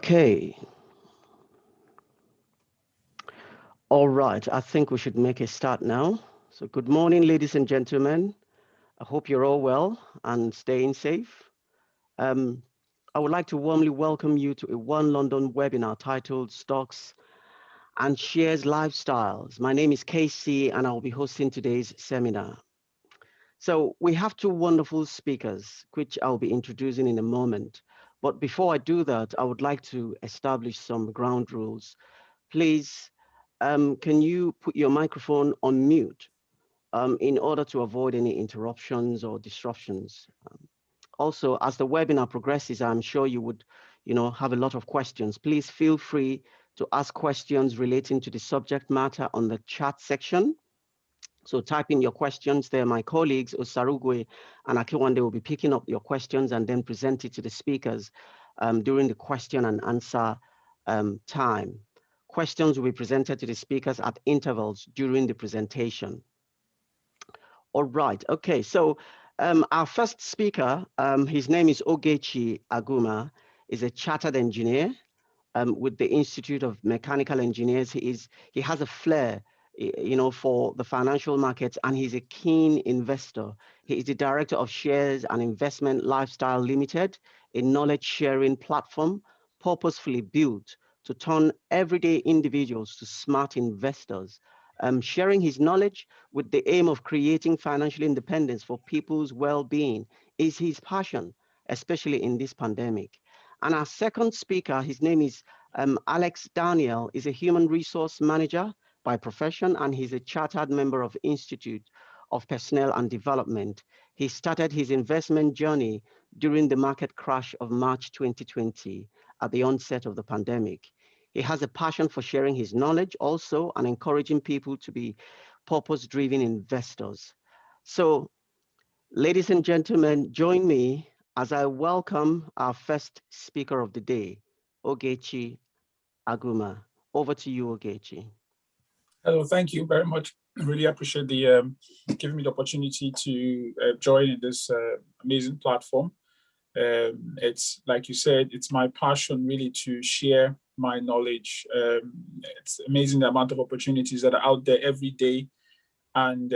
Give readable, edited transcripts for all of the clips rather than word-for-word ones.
Okay. All right. I think we should make a start now. So, good morning, ladies and gentlemen. I hope you're all well and staying safe. Um, I would like to warmly welcome you to a One London webinar titled Stocks and Shares Lifestyles. My name is Casey, and I'll be hosting today's seminar. So, we have two wonderful speakers, which I'll be introducing in a moment. But before I do that, I would like to establish some ground rules. Please, can you put your microphone on mute in order to avoid any interruptions or disruptions? Also, as the webinar progresses, I'm sure you would, have a lot of questions. Please feel free to ask questions relating to the subject matter on the chat section. So type in your questions there. My colleagues, Osarugwe and Akiwande, will be picking up your questions and then present it to the speakers during the question and answer time. Questions will be presented to the speakers at intervals during the presentation. All right, okay, so our first speaker, his name is Ogechi Aguma, is a chartered engineer with the Institute of Mechanical Engineers. He has a flair, for the financial markets, and he's a keen investor. He is the director of Shares and Investment Lifestyle Limited, a knowledge sharing platform purposefully built to turn everyday individuals to smart investors. Sharing his knowledge with the aim of creating financial independence for people's well-being is his passion, especially in this pandemic. And our second speaker, his name is Alex Daniel, is a human resource manager by profession, and he's a chartered member of Institute of Personnel and Development. He started his investment journey during the market crash of March 2020 at the onset of the pandemic. He has a passion for sharing his knowledge also and encouraging people to be purpose-driven investors. So, ladies and gentlemen, join me as I welcome our first speaker of the day, Ogechi Aguma. Over to you, Ogechi. Hello, thank you very much. I really appreciate the giving me the opportunity to join in this amazing platform. It's like you said, it's my passion really to share my knowledge. It's amazing the amount of opportunities that are out there every day, and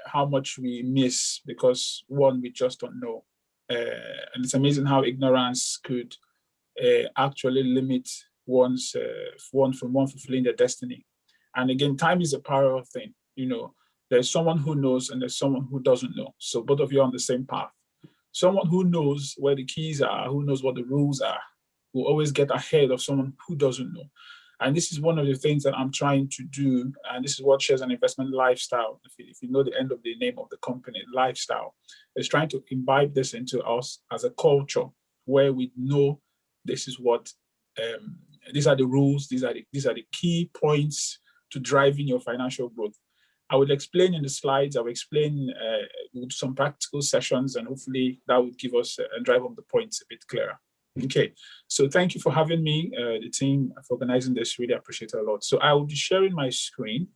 how much we miss because one, we just don't know. And it's amazing how ignorance could actually limit one from fulfilling their destiny. And again, time is a powerful thing. There's someone who knows and there's someone who doesn't know. So both of you are on the same path. Someone who knows where the keys are, who knows what the rules are, will always get ahead of someone who doesn't know. And this is one of the things that I'm trying to do. And this is what Shares and Investment Lifestyle, if you know the end of the name of the company, lifestyle, is trying to imbibe this into us as a culture where we know this is what, these are the rules, these are the key points to driving your financial growth. I will explain in the slides, I will explain with some practical sessions, and hopefully that would give us and drive home the points a bit clearer. Okay, so thank you for having me, the team, for organizing this. Really appreciate it a lot. So I will be sharing my screen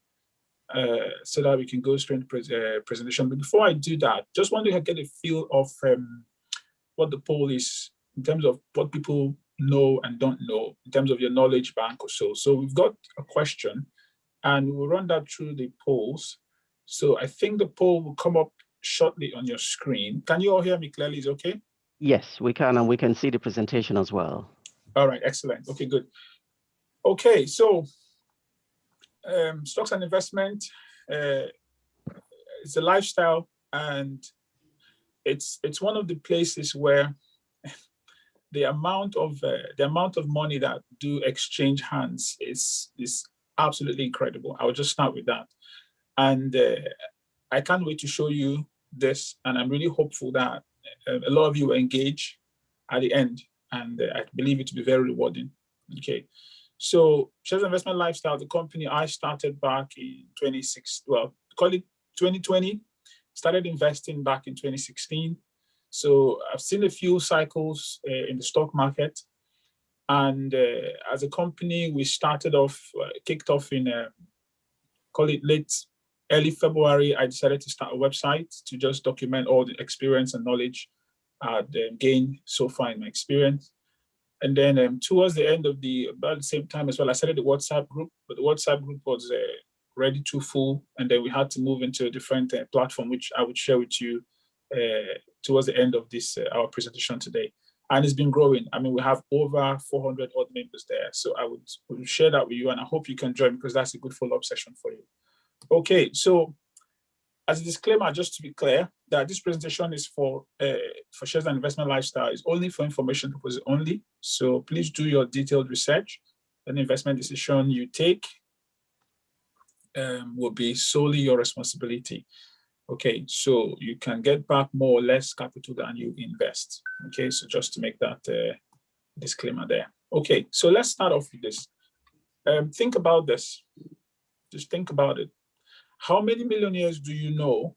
so that we can go straight into presentation. But before I do that, just want to get a feel of what the poll is in terms of what people know and don't know, in terms of your knowledge bank or so. So we've got a question, and we'll run that through the polls. So I think the poll will come up shortly on your screen. Can you all hear me clearly? Is it okay? Yes, we can, and we can see the presentation as well. All right, excellent. Okay, good. Okay, so stocks and investment, it's a lifestyle, and it's one of the places where the amount of money that do exchange hands is absolutely incredible. I will just start with that. And I can't wait to show you this. And I'm really hopeful that a lot of you will engage at the end. And I believe it to be very rewarding. Okay. So Shares Investment Lifestyle, the company I started back in 2020, started investing back in 2016. So I've seen a few cycles in the stock market. And as a company, we started off, kicked off in, call it early February. I decided to start a website to just document all the experience and knowledge I'd gained so far in my experience. And then towards the end of about the same time as well, I started the WhatsApp group, but the WhatsApp group was already too full. And then we had to move into a different platform, which I would share with you towards the end of this, our presentation today. And it's been growing. I mean, we have over 400 odd members there. So I would share that with you, and I hope you can join, because that's a good follow-up session for you. Okay, so as a disclaimer, just to be clear, that this presentation is for Shares and Investment Lifestyle. It's only for information purposes only. So please do your detailed research. An investment decision you take will be solely your responsibility. Okay, so you can get back more or less capital than you invest. Okay, so just to make that disclaimer there. Okay, so let's start off with this. Think about this. Just think about it. How many millionaires do you know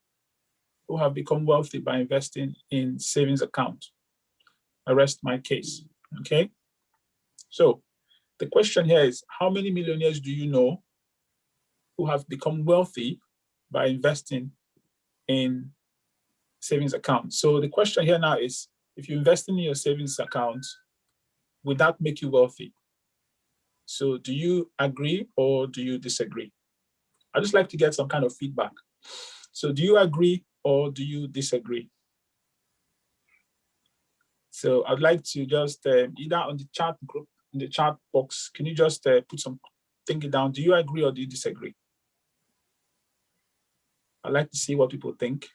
who have become wealthy by investing in savings account? I rest my case. Okay, so the question here is, how many millionaires do you know who have become wealthy by investing in savings account? So the question here now is, if you invest in your savings account, would that make you wealthy? So do you agree or do you disagree? I'd just like to get some kind of feedback. So do you agree or do you disagree? So I'd like to just either on the chat group, in the chat box, can you just put some thinking down? Do you agree or do you disagree? I'd like to see what people think.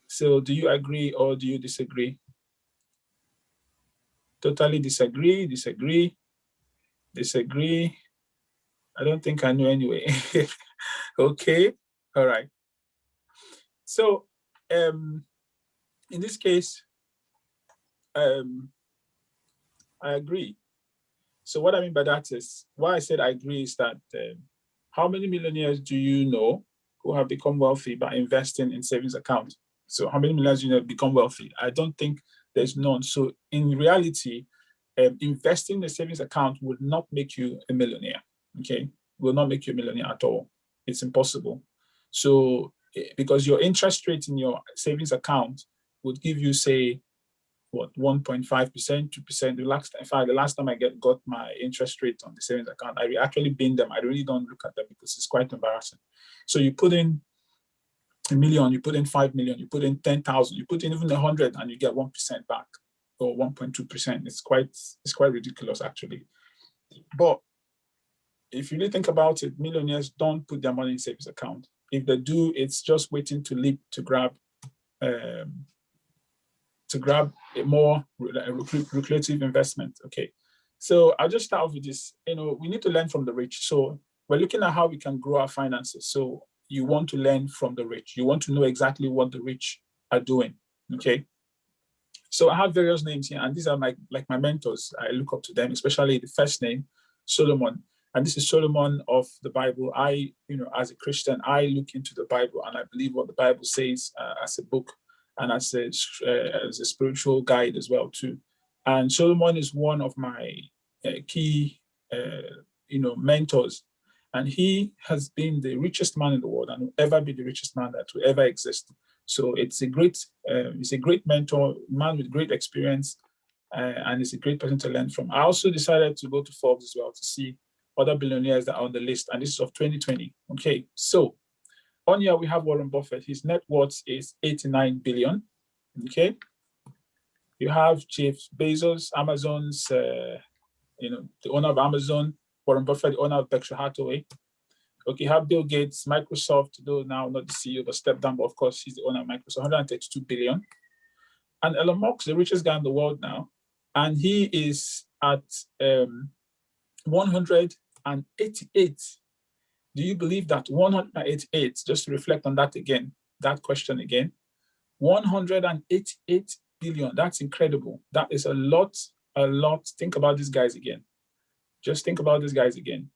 So do you agree or do you disagree? Totally disagree, disagree, disagree. I don't think I know anyway. Okay, all right. So in this case, I agree. So what I mean by that is, why I said I agree is that how many millionaires do you know who have become wealthy by investing in savings account? So how many millionaires do you know become wealthy? I don't think there's none. So in reality, investing in a savings account would not make you a millionaire, okay? Will not make you a millionaire at all. It's impossible. So because your interest rate in your savings account would give you, say, what, 1.5%, 2%. The last time I got my interest rate on the savings account, I actually bin them. I really don't look at them because it's quite embarrassing. So you put in $1 million, you put in 5 million, you put in 10,000, you put in even 100, and you get 1% back, or 1.2%. It's quite ridiculous, actually. But if you really think about it, millionaires don't put their money in savings account. If they do, it's just waiting to leap to grab a more lucrative investment. Okay, so I'll just start off with this. We need to learn from the rich. So we're looking at how we can grow our finances. So you want to learn from the rich. You want to know exactly what the rich are doing. Okay. So I have various names here, and these are my mentors. I look up to them, especially the first name, Solomon. And this is Solomon of the Bible. As a Christian, I look into the Bible and I believe what the Bible says as a book and as a spiritual guide as well too. And Solomon is one of my key, mentors. And he has been the richest man in the world and will ever be the richest man that will ever exist. So it's a great mentor, man with great experience, and it's a great person to learn from. I also decided to go to Forbes as well to see other billionaires that are on the list, and this is of 2020. Okay, so on here we have Warren Buffett. His net worth is 89 billion. Okay, you have Jeff Bezos, Amazon's, the owner of Amazon. Warren Buffett, the owner of Berkshire Hathaway. Okay, you have Bill Gates, Microsoft, though now not the CEO, but stepped down, but of course he's the owner of Microsoft, 132 billion. And Elon Musk, the richest guy in the world now, and he is at 188. Do you believe that? 188, just to reflect on that again, that question again. 188 billion, that's incredible. That is a lot. Think about these guys again. Just think about these guys again.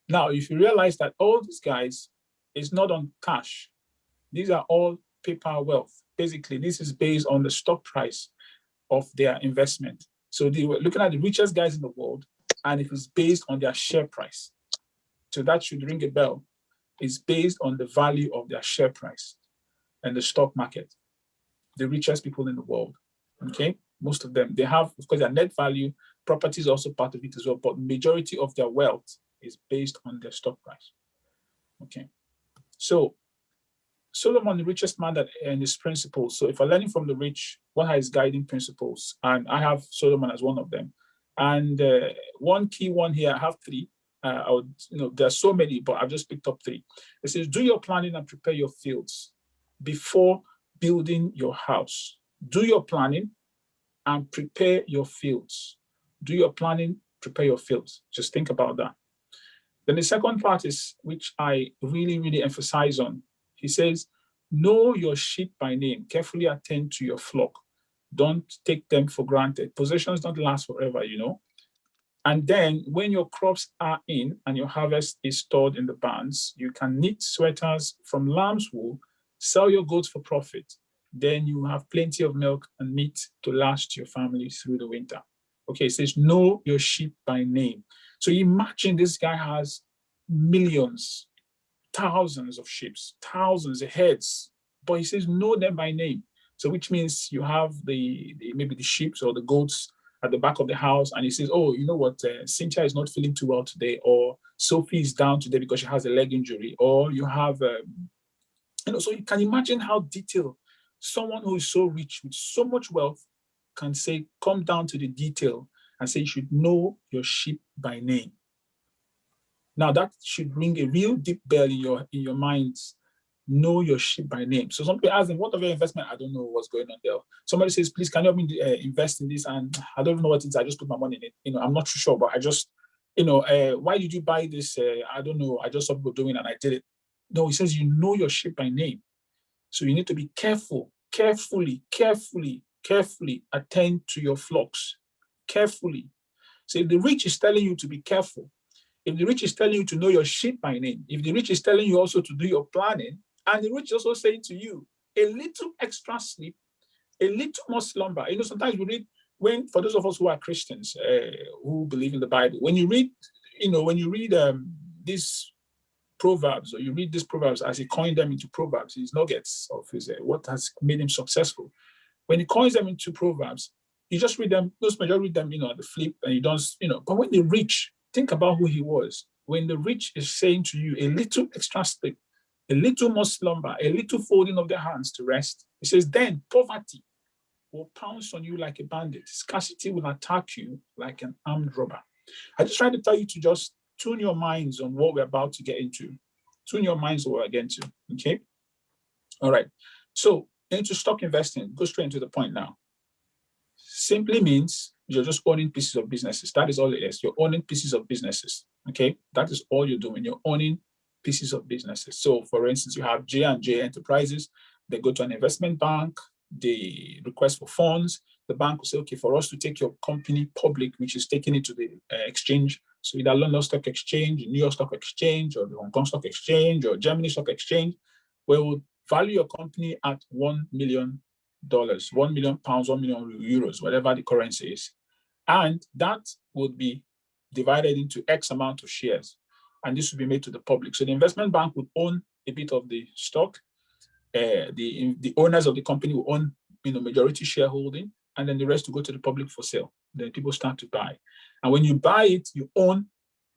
Now, if you realize that all these guys is not on cash, these are all paper wealth. Basically, this is based on the stock price of their investment. So they were looking at the richest guys in the world, and it was based on their share price. So that should ring a bell. It's based on the value of their share price and the stock market, the richest people in the world. Okay. most of them, they have, of course, their net value, property is also part of it as well, but majority of their wealth is based on their stock price. Okay. So Solomon, the richest man, that and his principles. So if we're learning from the rich, what are his guiding principles? And I have Solomon as one of them. And one key one here, I have three. I would, there are so many, but I've just picked up three. It says, do your planning and prepare your fields before building your house. Do your planning and prepare your fields. Do your planning, prepare your fields. Just think about that. Then the second part is, which I really, really emphasize on. He says, know your sheep by name. Carefully attend to your flock. Don't take them for granted. Possessions don't last forever, And then when your crops are in and your harvest is stored in the barns, you can knit sweaters from lamb's wool, sell your goats for profit. Then you have plenty of milk and meat to last your family through the winter. Okay, it says, know your sheep by name. So imagine this guy has millions, thousands of sheep, thousands of heads, but he says, know them by name. So which means you have maybe the sheep or the goats at the back of the house, and he says, oh, you know what, Cynthia is not feeling too well today, or Sophie is down today because she has a leg injury, or you have, so you can imagine how detailed someone who is so rich with so much wealth can say, come down to the detail and say, you should know your sheep by name. Now that should ring a real deep bell in your minds. Know your sheep by name. So some people ask them, what of your investment? I don't know what's going on there. Somebody says, please, can you help me invest in this? And I don't know what it is. I just put my money in it. I'm not too sure, but I just, why did you buy this? I don't know. I just saw people doing it and I did it. No, he says, you know your sheep by name. So you need to be carefully attend to your flocks. Carefully. So if the rich is telling you to be careful, if the rich is telling you to know your sheep by name, if the rich is telling you also to do your planning, and the rich is also saying to you, a little extra sleep, a little more slumber. Sometimes we read, for those of us who are Christians, who believe in the Bible, when you read these proverbs, or you read these proverbs as he coined them into proverbs, his nuggets of his what has made him successful. When he coins them into proverbs, you just read them, most majority read them, at the flip, and you don't, but when the rich, think about who he was. When the rich is saying to you, a little extra sleep, a little more slumber, a little folding of their hands to rest, he says, then poverty will pounce on you like a bandit. Scarcity will attack you like an armed robber. I just tried to tell you to just tune your minds on what we're about to get into. Tune your minds on what we're getting to, okay? All right. So into stock investing, go straight into the point now. Simply means you're just owning pieces of businesses. That is all it is. You're owning pieces of businesses, okay? That is all you're doing. You're owning pieces of businesses. So for instance, you have J&J Enterprises. They go to an investment bank. They request for funds. The bank will say, okay, for us to take your company public, which is taking it to the exchange. So either London Stock Exchange, New York Stock Exchange, or the Hong Kong Stock Exchange, or Germany Stock Exchange, where we'll value your company at $1 million, £1 million, €1 million, whatever the currency is. And that would be divided into X amount of shares. And this would be made to the public. So the investment bank would own a bit of the stock. The owners of the company will own majority shareholding, and then the rest will go to the public for sale. Then people start to buy. And when you buy it, you own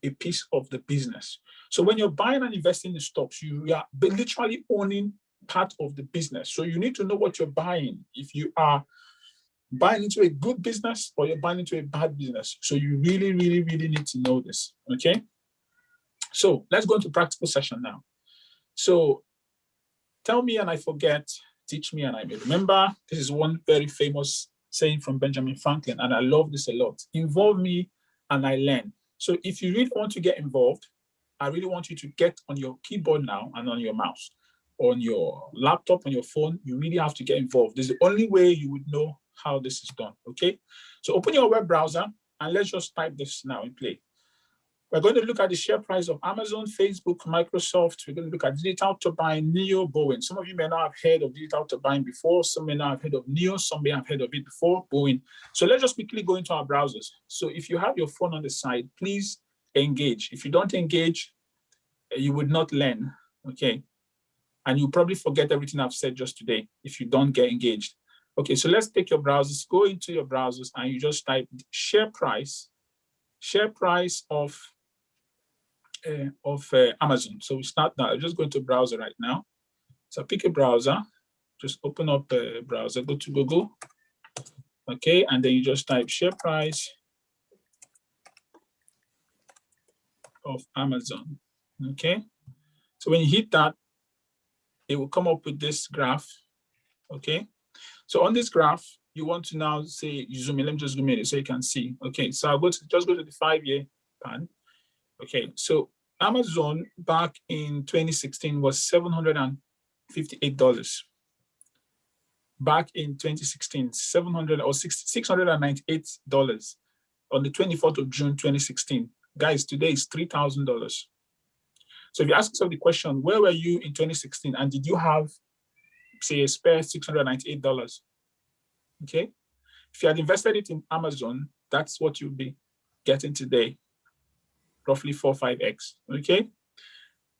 a piece of the business. So when you're buying and investing in stocks, you are literally owning part of the business. So you need to know what you're buying. If you are buying into a good business or you're buying into a bad business. So you really, really, really need to know this, okay? So let's go into practical session now. So tell me and I forget, teach me and I may remember. This is one very famous saying from Benjamin Franklin, and I love this a lot. Involve me and I learn. So if you really want to get involved, I really want you to get on your keyboard now and on your mouse, on your laptop, on your phone. You really have to get involved. This is the only way you would know how this is done, okay? So open your web browser and let's just type this now in play. We're going to look at the share price of Amazon, Facebook, Microsoft. We're going to look at Digital Turbine, Neo, Boeing. Some of you may not have heard of Digital Turbine before. Some may not have heard of Neo. Some may have heard of it before, Boeing. So let's just quickly go into our browsers. So if you have your phone on the side, please engage. If you don't engage, you would not learn, okay? And you probably forget everything I've said just today if you don't get engaged. Okay, so let's take your browsers, go into your browsers, and you just type share price of Amazon. So we start now. I'm just going to browser right now. So pick a browser, just open up a browser, go to Google. Okay, and then you just type share price of Amazon. Okay, so when you hit that, it will come up with this graph. Okay, so on this graph, you want to now say, you zoom in, let me just zoom in so you can see. Okay, so I'll just go to the 5-year pan. Okay, so Amazon back in 2016 was $758. Back in 2016, $698 on the 24th of June 2016. Guys, today is $3,000. So if you ask yourself the question, where were you in 2016 and did you have, say, a spare $698? Okay, if you had invested it in Amazon, that's what you'll be getting today, roughly 4 or 5x. Okay,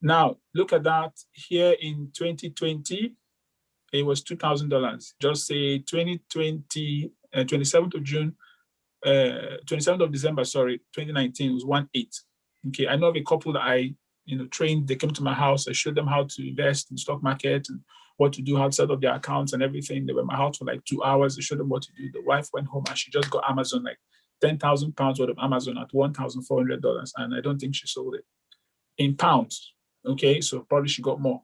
now look at that here in 2020. It was $2,000. Just say 2020, 27th of June, 27th of December, sorry, 2019 was 1.8. Okay, I know of a couple that I trained. They came to my house. I showed them how to invest in stock market and what to do, how to set up their accounts and everything. They were in my house for like 2 hours. I showed them what to do. The wife went home and she just got Amazon, like £10,000 worth of Amazon at $1,400. And I don't think she sold it in pounds. Okay, so probably she got more.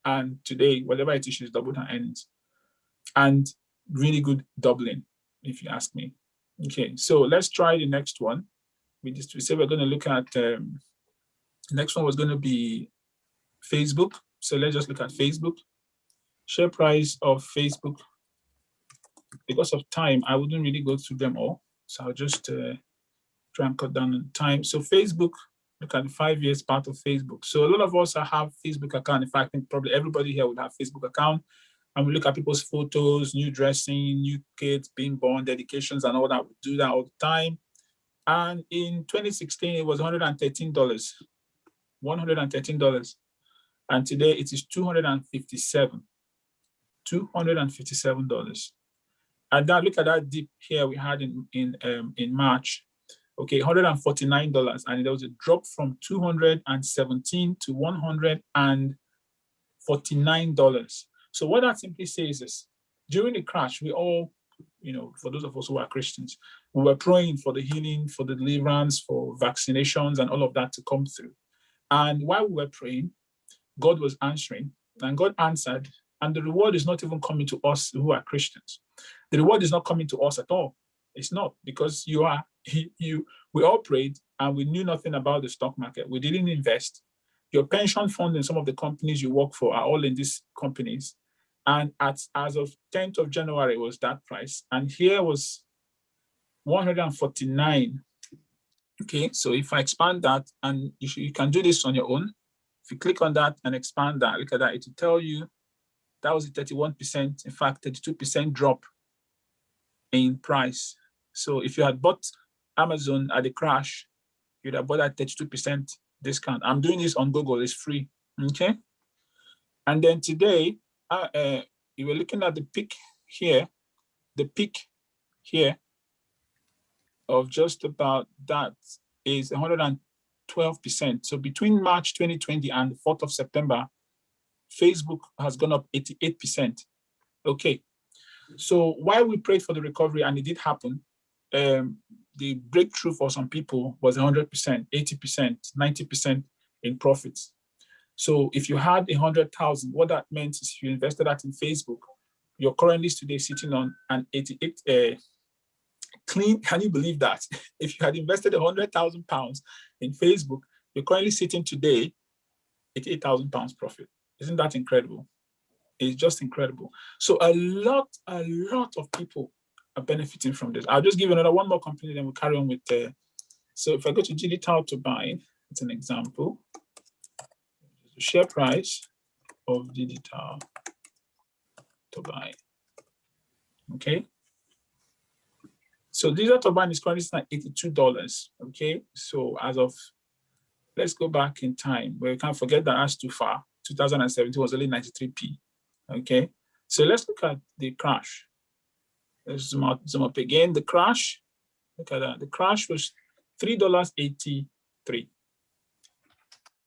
And today, whatever it is, she's doubled her earnings. And really good doubling, if you ask me. Okay, so let's try the next one. We say we're going to look at, the next one was going to be Facebook. So let's just look at Facebook. Share price of Facebook. Because of time, I wouldn't really go through them all. So I'll just try and cut down on time. So Facebook, look at the 5 years part of Facebook. So a lot of us have Facebook account. In fact, I think probably everybody here would have Facebook account. And we look at people's photos, new dressing, new kids being born, dedications and all that. We do that all the time. And in 2016, it was $113. $113. And today it is $257. $257. And now look at that dip here we had in March. Okay, $149. And there was a drop from 217 to $149. So what that simply says is, during the crash, we all, for those of us who are Christians, we were praying for the healing, for the deliverance, for vaccinations and all of that to come through. And while we were praying, God was answering, and God answered, and the reward is not even coming to us who are Christians. The reward is not coming to us at all. It's not, because we all prayed and we knew nothing about the stock market. We didn't invest. Your pension fund in some of the companies you work for are all in these companies. And as of 10th of January, it was that price. And here was 149. Okay, so if I expand that, and you can do this on your own. If you click on that and expand that, look at that, it will tell you that was a 31%, in fact, 32% drop in price. So if you had bought Amazon at the crash, you'd have bought at 32% discount. I'm doing this on Google, it's free, okay? And then today, you were looking at the peak here of just about that is 112%. So between March 2020 and the 4th of September, Facebook has gone up 88%. Okay, so while we prayed for the recovery and it did happen, the breakthrough for some people was 100%, 80%, 90% in profits. So if you had 100,000, what that meant is if you invested that in Facebook, you're currently today sitting on an 88 clean. Can you believe that? If you had invested 100,000 pounds in Facebook, you're currently sitting today at 8,000 pounds profit. Isn't that incredible? It's just incredible. So a lot of people are benefiting from this. I'll just give you one more company, then we'll carry on with so if I go to digital to buy, it's an example. The share price of digital to buy. Okay. So digital to buy is currently at $82. Okay. So as of, let's go back in time, where we can't forget that that's too far. 2017 was only 93p. Okay. So let's look at the crash. Let's zoom up again. The crash, look at that. The crash was $3.83.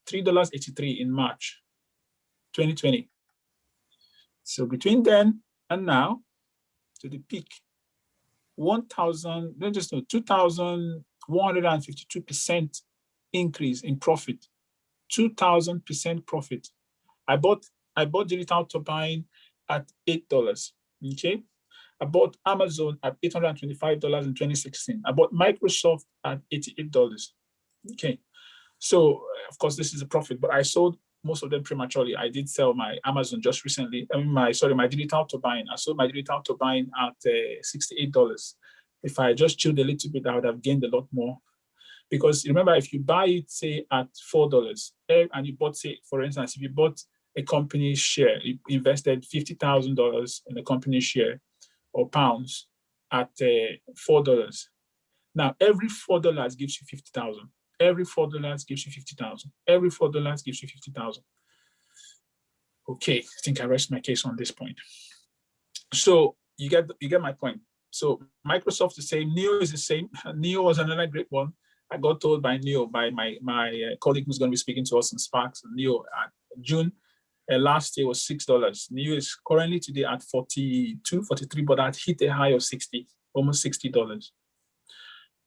$3.83 in March 2020. So between then and now, to the peak, 2,152% increase in profit, 2,000% profit. I bought digital turbine at $8. Okay. I bought Amazon at $825 in 2016. I bought Microsoft at $88. Okay. So of course this is a profit, but I sold most of them prematurely. I did sell my Amazon just recently. I mean, my digital turbine. I sold my digital turbine at $68. If I just chilled a little bit, I would have gained a lot more. Because remember, if you buy it, say at $4, and you bought, say, for instance, if you bought a company share, you invested $50,000 in a company share or pounds at $4. Now, every $4 gives you 50,000. Every $4 gives you 50,000. Every $4 gives you 50,000. Okay, I think I rest my case on this point. So you get my point. So Microsoft is the same. Neo is the same. Neo was another great one. I got told by Neo, by my colleague who's going to be speaking to us in Sparks, Neo, June last year was $6. Neo is currently today at 42, 43, but that hit a high of 60, almost $60.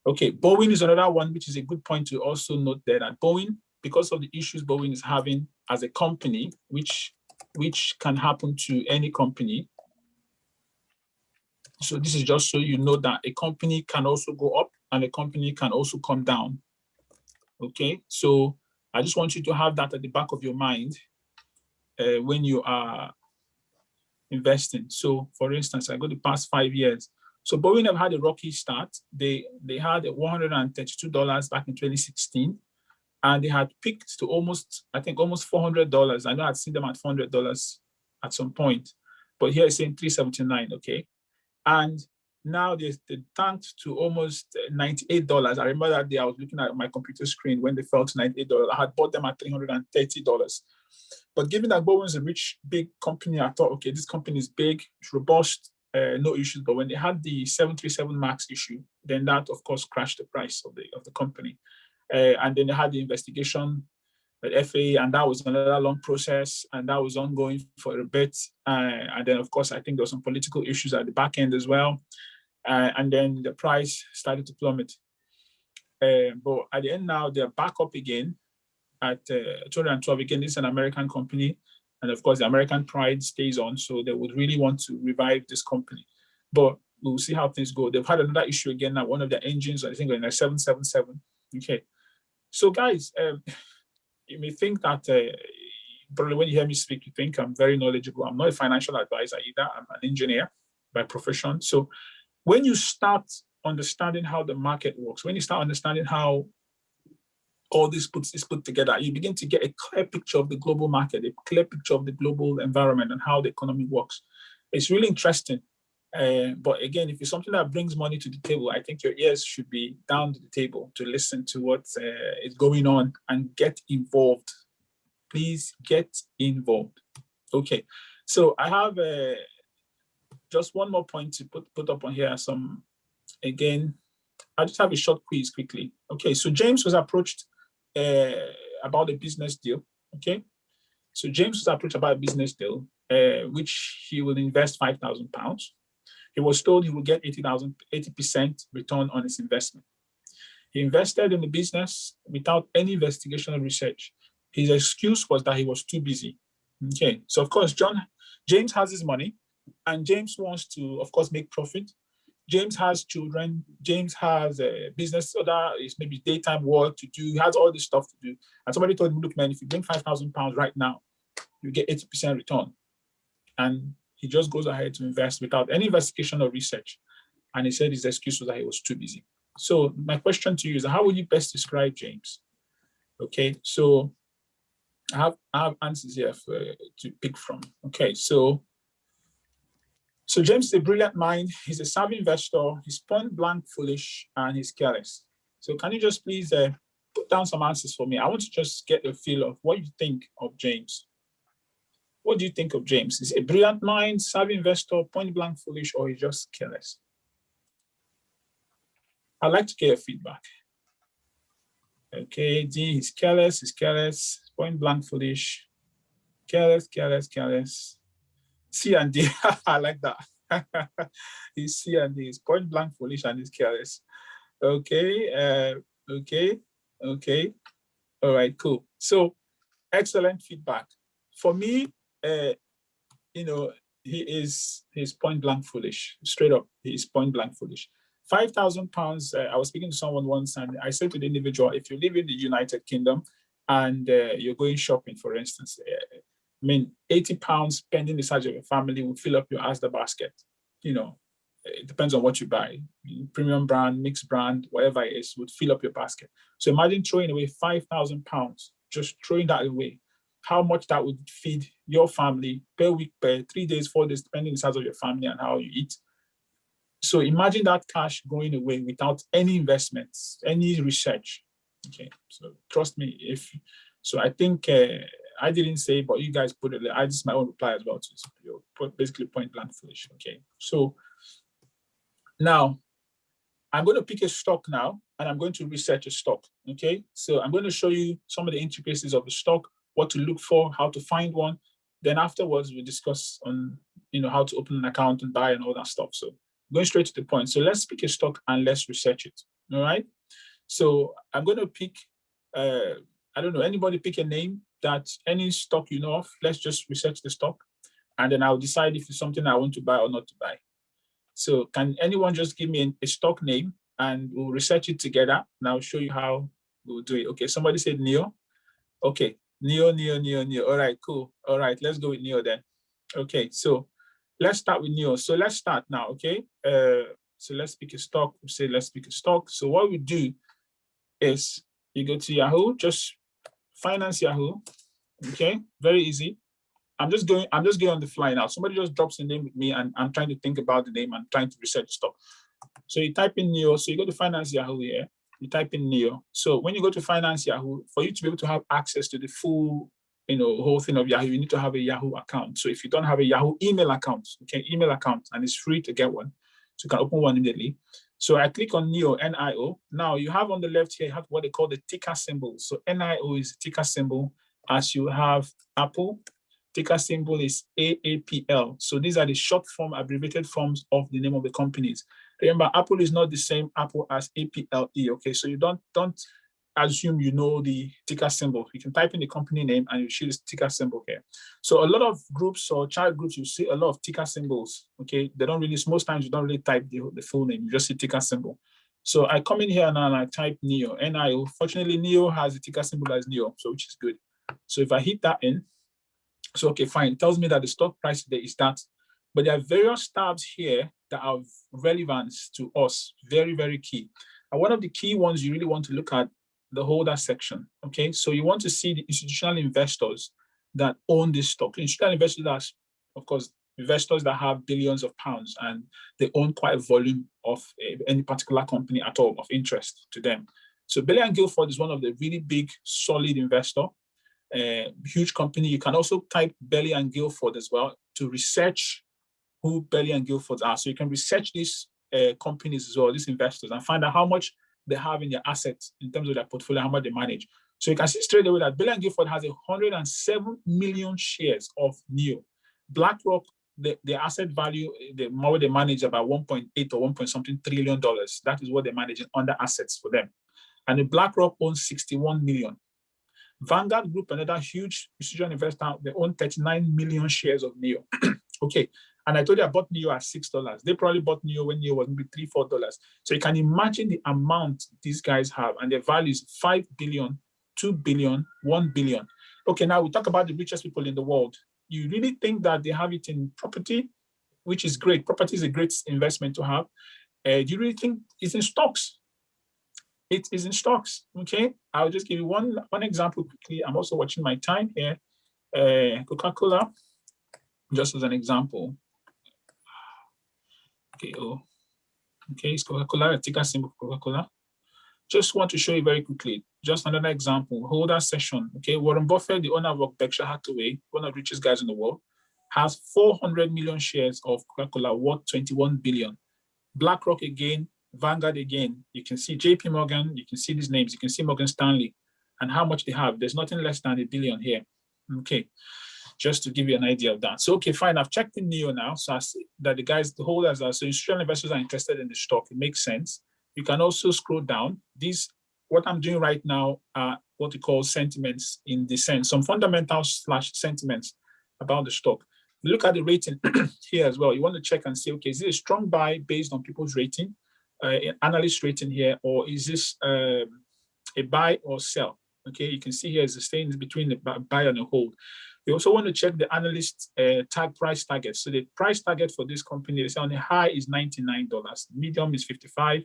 Okay, Boeing is another one, which is a good point to also note there that Boeing, because of the issues Boeing is having as a company, which can happen to any company. So this is just so you know that a company can also go up and a company can also come down. Okay, so I just want you to have that at the back of your mind when you are investing. So for instance, I go the past 5 years. So Boeing have had a rocky start. They had $132 back in 2016, and they had peaked to almost $400. I know I'd seen them at $400 at some point, but here it's saying $379. Okay, and now they tanked to almost $98. I remember that day I was looking at my computer screen when they fell to $98. I had bought them at $330. But given that Boeing is a rich, big company, I thought, okay, this company is big, it's robust, no issues. But when they had the 737 MAX issue, then that, of course, crashed the price of the company. And then they had the investigation at FAA, and that was another long process, and that was ongoing for a bit. And then, of course, I think there were some political issues at the back end as well. And then the price started to plummet. But at the end now, they're back up again at 212. Again, this is an American company. And of course, the American pride stays on. So they would really want to revive this company. But we'll see how things go. They've had another issue again now. One of their engines, I think, in a 777. Okay. So guys, you may think that, probably when you hear me speak, you think I'm very knowledgeable. I'm not a financial advisor either. I'm an engineer by profession. So when you start understanding how the market works, when you start understanding how all this is put together, you begin to get a clear picture of the global market, a clear picture of the global environment and how the economy works. It's really interesting. But again, if it's something that brings money to the table, I think your ears should be down to the table to listen to what is going on and get involved. Please get involved. Okay, so I have just one more point to put up on here. Again, I just have a short quiz quickly. Okay, so James was approached about a business deal. Okay, so James was approached about a business deal, which he will invest £5,000. He was told he would get 80% return on his investment. He invested in the business without any investigation or research. His excuse was that he was too busy. Okay, so of course, James has his money, and James wants to, of course, make profit. James has children. James has a business, is maybe daytime work to do. He has all this stuff to do. And somebody told him, look, man, if you bring £5,000 right now, you get 80% return. And he just goes ahead to invest without any investigation or research. And he said his excuse was that he was too busy. So my question to you is, how would you best describe James? Okay, so I have answers here to pick from. Okay, so James is a brilliant mind. He's a savvy investor. He's point blank foolish, and he's careless. So can you just please put down some answers for me? I want to just get a feel of what you think of James. What do you think of James? Is he a brilliant mind, savvy investor, point blank foolish, or he's just careless? I'd like to get your feedback. Okay, D, he's careless, point blank foolish, careless. C and D, I like that. He's C and D, he's point blank foolish and he's careless. Okay, okay. All right, cool. So excellent feedback. For me, he's point blank foolish. Straight up, he's point blank foolish. £5,000. I was speaking to someone once, and I said to the individual, if you live in the United Kingdom and you're going shopping, for instance, £80 spending the size of your family will fill up your Asda basket. It depends on what you buy. Premium brand, mixed brand, whatever it is, would fill up your basket. So imagine throwing away £5,000, just throwing that away. How much that would feed your family per week, per 3 days, 4 days, depending on the size of your family and how you eat. So imagine that cash going away without any investments, any research. Okay, so trust me. I think I didn't say, but you guys put it. I just my own reply as well to basically point blank foolish. Okay, so now I'm going to pick a stock now, and I'm going to research a stock. Okay, so I'm going to show you some of the intricacies of the stock, what to look for, how to find one. Then afterwards, we discuss on how to open an account and buy and all that stuff. So going straight to the point. So let's pick a stock and let's research it. All right. So I'm going to pick. I don't know. Anybody pick a name that any stock you know of. Let's just research the stock, and then I'll decide if it's something I want to buy or not to buy. So can anyone just give me a stock name, and we'll research it together, and I'll show you how we'll do it. Okay. Somebody said Neo. Okay. Neo. All right, cool. All right, let's go with Neo then. Okay, so let's start with Neo. So let's start now, okay? So let's pick a stock. We say let's pick a stock. So what we do is you go to Yahoo, just finance Yahoo. Okay, very easy. I'm just going on the fly now. Somebody just drops the name with me, and I'm trying to think about the name and trying to research stock. So you type in Neo. So you go to finance Yahoo here. You type in Neo. So when you go to finance Yahoo, for you to be able to have access to the full, whole thing of Yahoo, you need to have a Yahoo account. So if you don't have a Yahoo email account, okay, email account, and it's free to get one. So you can open one immediately. So I click on Neo, N-I-O. Now you have on the left here, you have what they call the ticker symbol. So N-I-O is the ticker symbol, as you have Apple. Ticker symbol is AAPL. So these are the short form, abbreviated forms of the name of the companies. Remember, Apple is not the same Apple as APLE. Okay, so you don't assume you know the ticker symbol. You can type in the company name and you see the ticker symbol here. So a lot of groups or child groups, you see a lot of ticker symbols. Okay, they don't really. Most times you don't really type the full name. You just see ticker symbol. So I come in here now and I type Neo, N-I-O. Fortunately, Neo has the ticker symbol as Neo, so which is good. So if I hit that in, so okay, fine. It tells me that the stock price today is that, but there are various tabs here that are relevant to us, very, very key. And one of the key ones you really want to look at, the holder section. Okay, so you want to see the institutional investors that own this stock. Institutional investors are, of course, investors that have billions of pounds and they own quite a volume of any particular company at all of interest to them. So Bailey & Guilford is one of the really big, solid investor. Huge company. You can also type Bailey & Guilford as well to research who Bailey & Guilford are. So you can research these companies as well, these investors, and find out how much they have in their assets in terms of their portfolio, how much they manage. So you can see straight away that Bailey & Guilford has 107 million shares of Neo. BlackRock, the asset value, the more they manage about 1.8 or 1 point something trillion dollars. That is what they're managing under assets for them. And the BlackRock owns 61 million. Vanguard Group, another huge institutional investor, they own 39 million shares of Neo. Okay. And I told you I bought Neo at $6. They probably bought Neo when Neo was maybe $3, $4. So you can imagine the amount these guys have, and their value is 5 billion, 2 billion, 1 billion. Okay, now we talk about the richest people in the world. You really think that they have it in property, which is great. Property is a great investment to have. Do you really think it's in stocks? It is in stocks. Okay, I'll just give you one example quickly. I'm also watching my time here. Coca-Cola, just as an example. Okay, it's Coca-Cola, a ticker symbol for Coca-Cola. Just want to show you very quickly, just another example, holder session. Okay, Warren Buffett, the owner of Berkshire Hathaway, one of the richest guys in the world, has 400 million shares of Coca-Cola worth 21 billion. BlackRock again Vanguard again, you can see JP Morgan, you can see these names, you can see Morgan Stanley and how much they have. There's nothing less than $1 billion here. Okay, just to give you an idea of that. So, okay, fine, I've checked in NEO now. So I see that the holders are, so institutional investors are interested in the stock. It makes sense. You can also scroll down. These, what I'm doing right now are what we call sentiments in the sense, some fundamentals / sentiments about the stock. Look at the rating here as well. You want to check and see, okay, is it a strong buy based on people's rating, analyst rating here, or is this a buy or sell? Okay, you can see here is the staying between the buy and the hold. You also want to check the analyst price target. So the price target for this company, they say on the high is $99, medium is 55,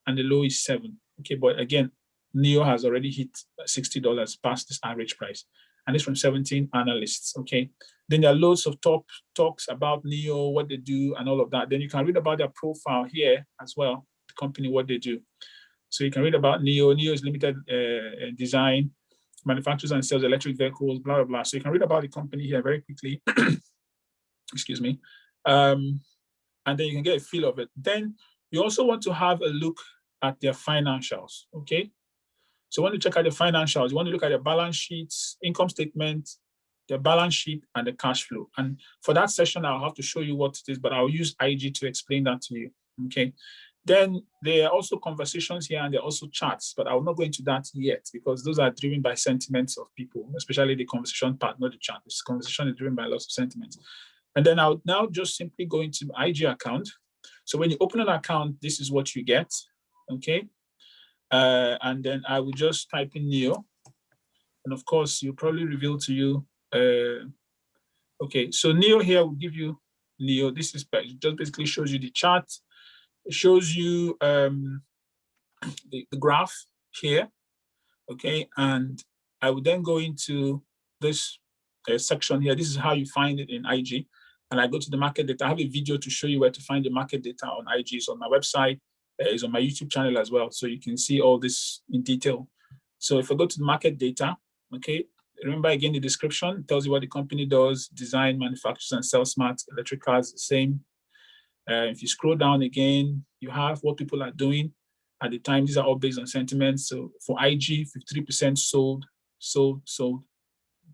and the low is 7. Okay, but again, NEO has already hit $60 past this average price, and it's from 17 analysts. Okay, then there are loads of talks about NEO, what they do, and all of that. Then you can read about their profile here as well, the company, what they do. So you can read about NEO. NEO is limited design, manufactures and sells electric vehicles, blah, blah, blah. So you can read about the company here very quickly. Excuse me. And then you can get a feel of it. Then you also want to have a look at their financials, okay? So when you check out the financials, you want to look at the balance sheets, income statement, the balance sheet, and the cash flow. And for that session, I'll have to show you what it is, but I'll use IG to explain that to you, okay? Then there are also conversations here and there are also charts, but I will not go into that yet because those are driven by sentiments of people, especially the conversation part, not the chart. This conversation is driven by lots of sentiments. And then I'll now just simply go into my IG account. So when you open an account, this is what you get, okay? And then I will just type in NEO. And of course, you'll probably reveal to you, okay, so NEO here will give you NEO. This is just basically shows you the chart. It shows you the graph here, okay? And I will then go into this section here. This is how you find it in IG. And I go to the market data. I have a video to show you where to find the market data on IG. It's on my website. It's on my YouTube channel as well. So you can see all this in detail. So if I go to the market data, okay, remember again, the description tells you what the company does, design, manufactures, and sells smart electric cars, the same. If you scroll down again, you have what people are doing at the time. These are all based on sentiments. So for IG, 53% sold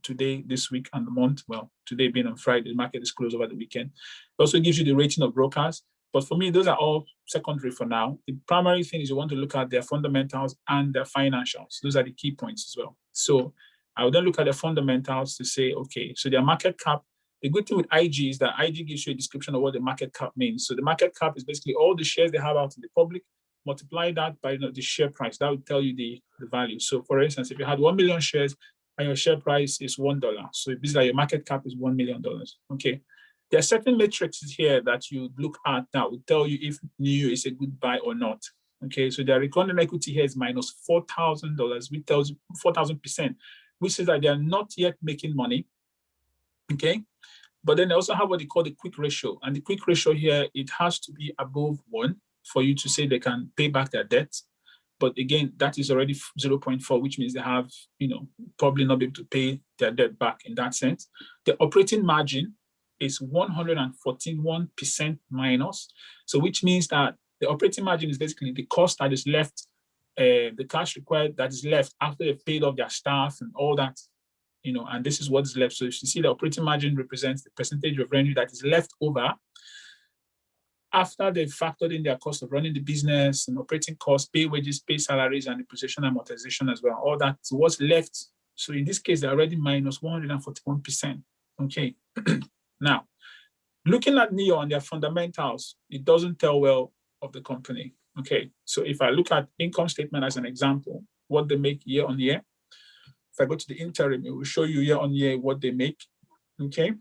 today, this week, and the month. Well, today being on Friday, the market is closed over the weekend. It also gives you the rating of brokers. But for me, those are all secondary for now. The primary thing is you want to look at their fundamentals and their financials. Those are the key points as well. So I will then look at the fundamentals to say, okay, so their market cap. The good thing with IG is that IG gives you a description of what the market cap means. So the market cap is basically all the shares they have out in the public, multiply that by the share price. That would tell you the value. So for instance, if you had 1 million shares and your share price is $1, so it means that your market cap is $1 million, okay? There are certain metrics here that you look at that will tell you if NEO is a good buy or not, okay? So their return on equity here is minus $4,000, which tells you 4,000%, which says that they are not yet making money, okay? But then they also have what they call the quick ratio. And the quick ratio here, it has to be above 1 for you to say they can pay back their debt. But again, that is already 0.4, which means they have, probably not be able to pay their debt back in that sense. The operating margin is 141% minus. So which means that the operating margin is basically the cost that is left, the cash required that is left after they've paid off their staff and all that, and this is what is left. So if you see the operating margin represents the percentage of revenue that is left over after they've factored in their cost of running the business and operating costs, pay wages, pay salaries, and depreciation and amortization as well. All that, what's left. So in this case, they're already minus 141%. Okay. Now, looking at NEO and their fundamentals, it doesn't tell well of the company. Okay. So if I look at income statement as an example, what they make year on year, if I go to the interim, it will show you year on year what they make, okay?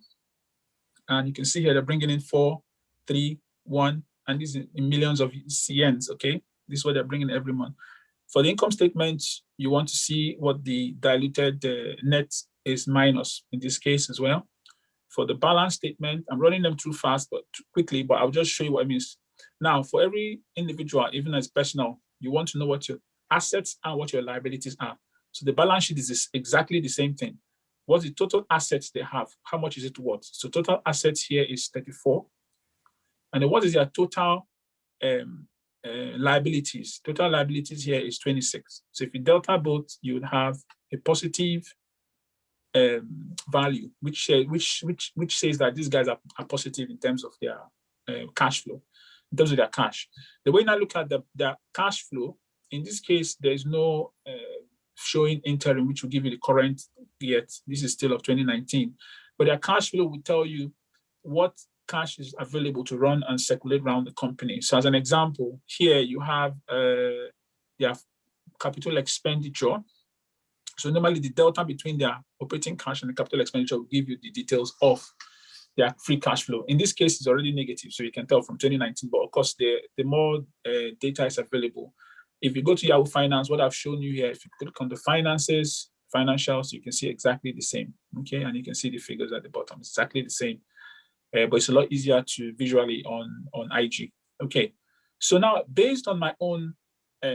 And you can see here they're bringing in 4, 3, 1, and these in millions of CNs, okay? This is what they're bringing every month. For the income statement, you want to see what the diluted net is minus in this case as well. For the balance statement, I'm running them through fast, but quickly, but I'll just show you what it means. Now, for every individual, even as personal, you want to know what your assets and what your liabilities are. So the balance sheet is exactly the same thing. What's the total assets they have? How much is it worth? So total assets here is 34. And then what is their total liabilities. Total liabilities here is 26. So if you delta both, you would have a positive value, which says that these guys are positive in terms of their cash flow, in terms of their cash. The way I look at the cash flow, in this case, there is no showing interim, which will give you the current yet. This is still of 2019. But their cash flow will tell you what cash is available to run and circulate around the company. So as an example, here you have their capital expenditure. So normally the delta between their operating cash and the capital expenditure will give you the details of their free cash flow. In this case, it's already negative, so you can tell from 2019, but of course, the more data is available. If you go to Yahoo Finance, what I've shown you here, if you click on the finances, financials, you can see exactly the same, okay? And you can see the figures at the bottom, it's exactly the same, but it's a lot easier to visually on IG, okay? So now, based on my own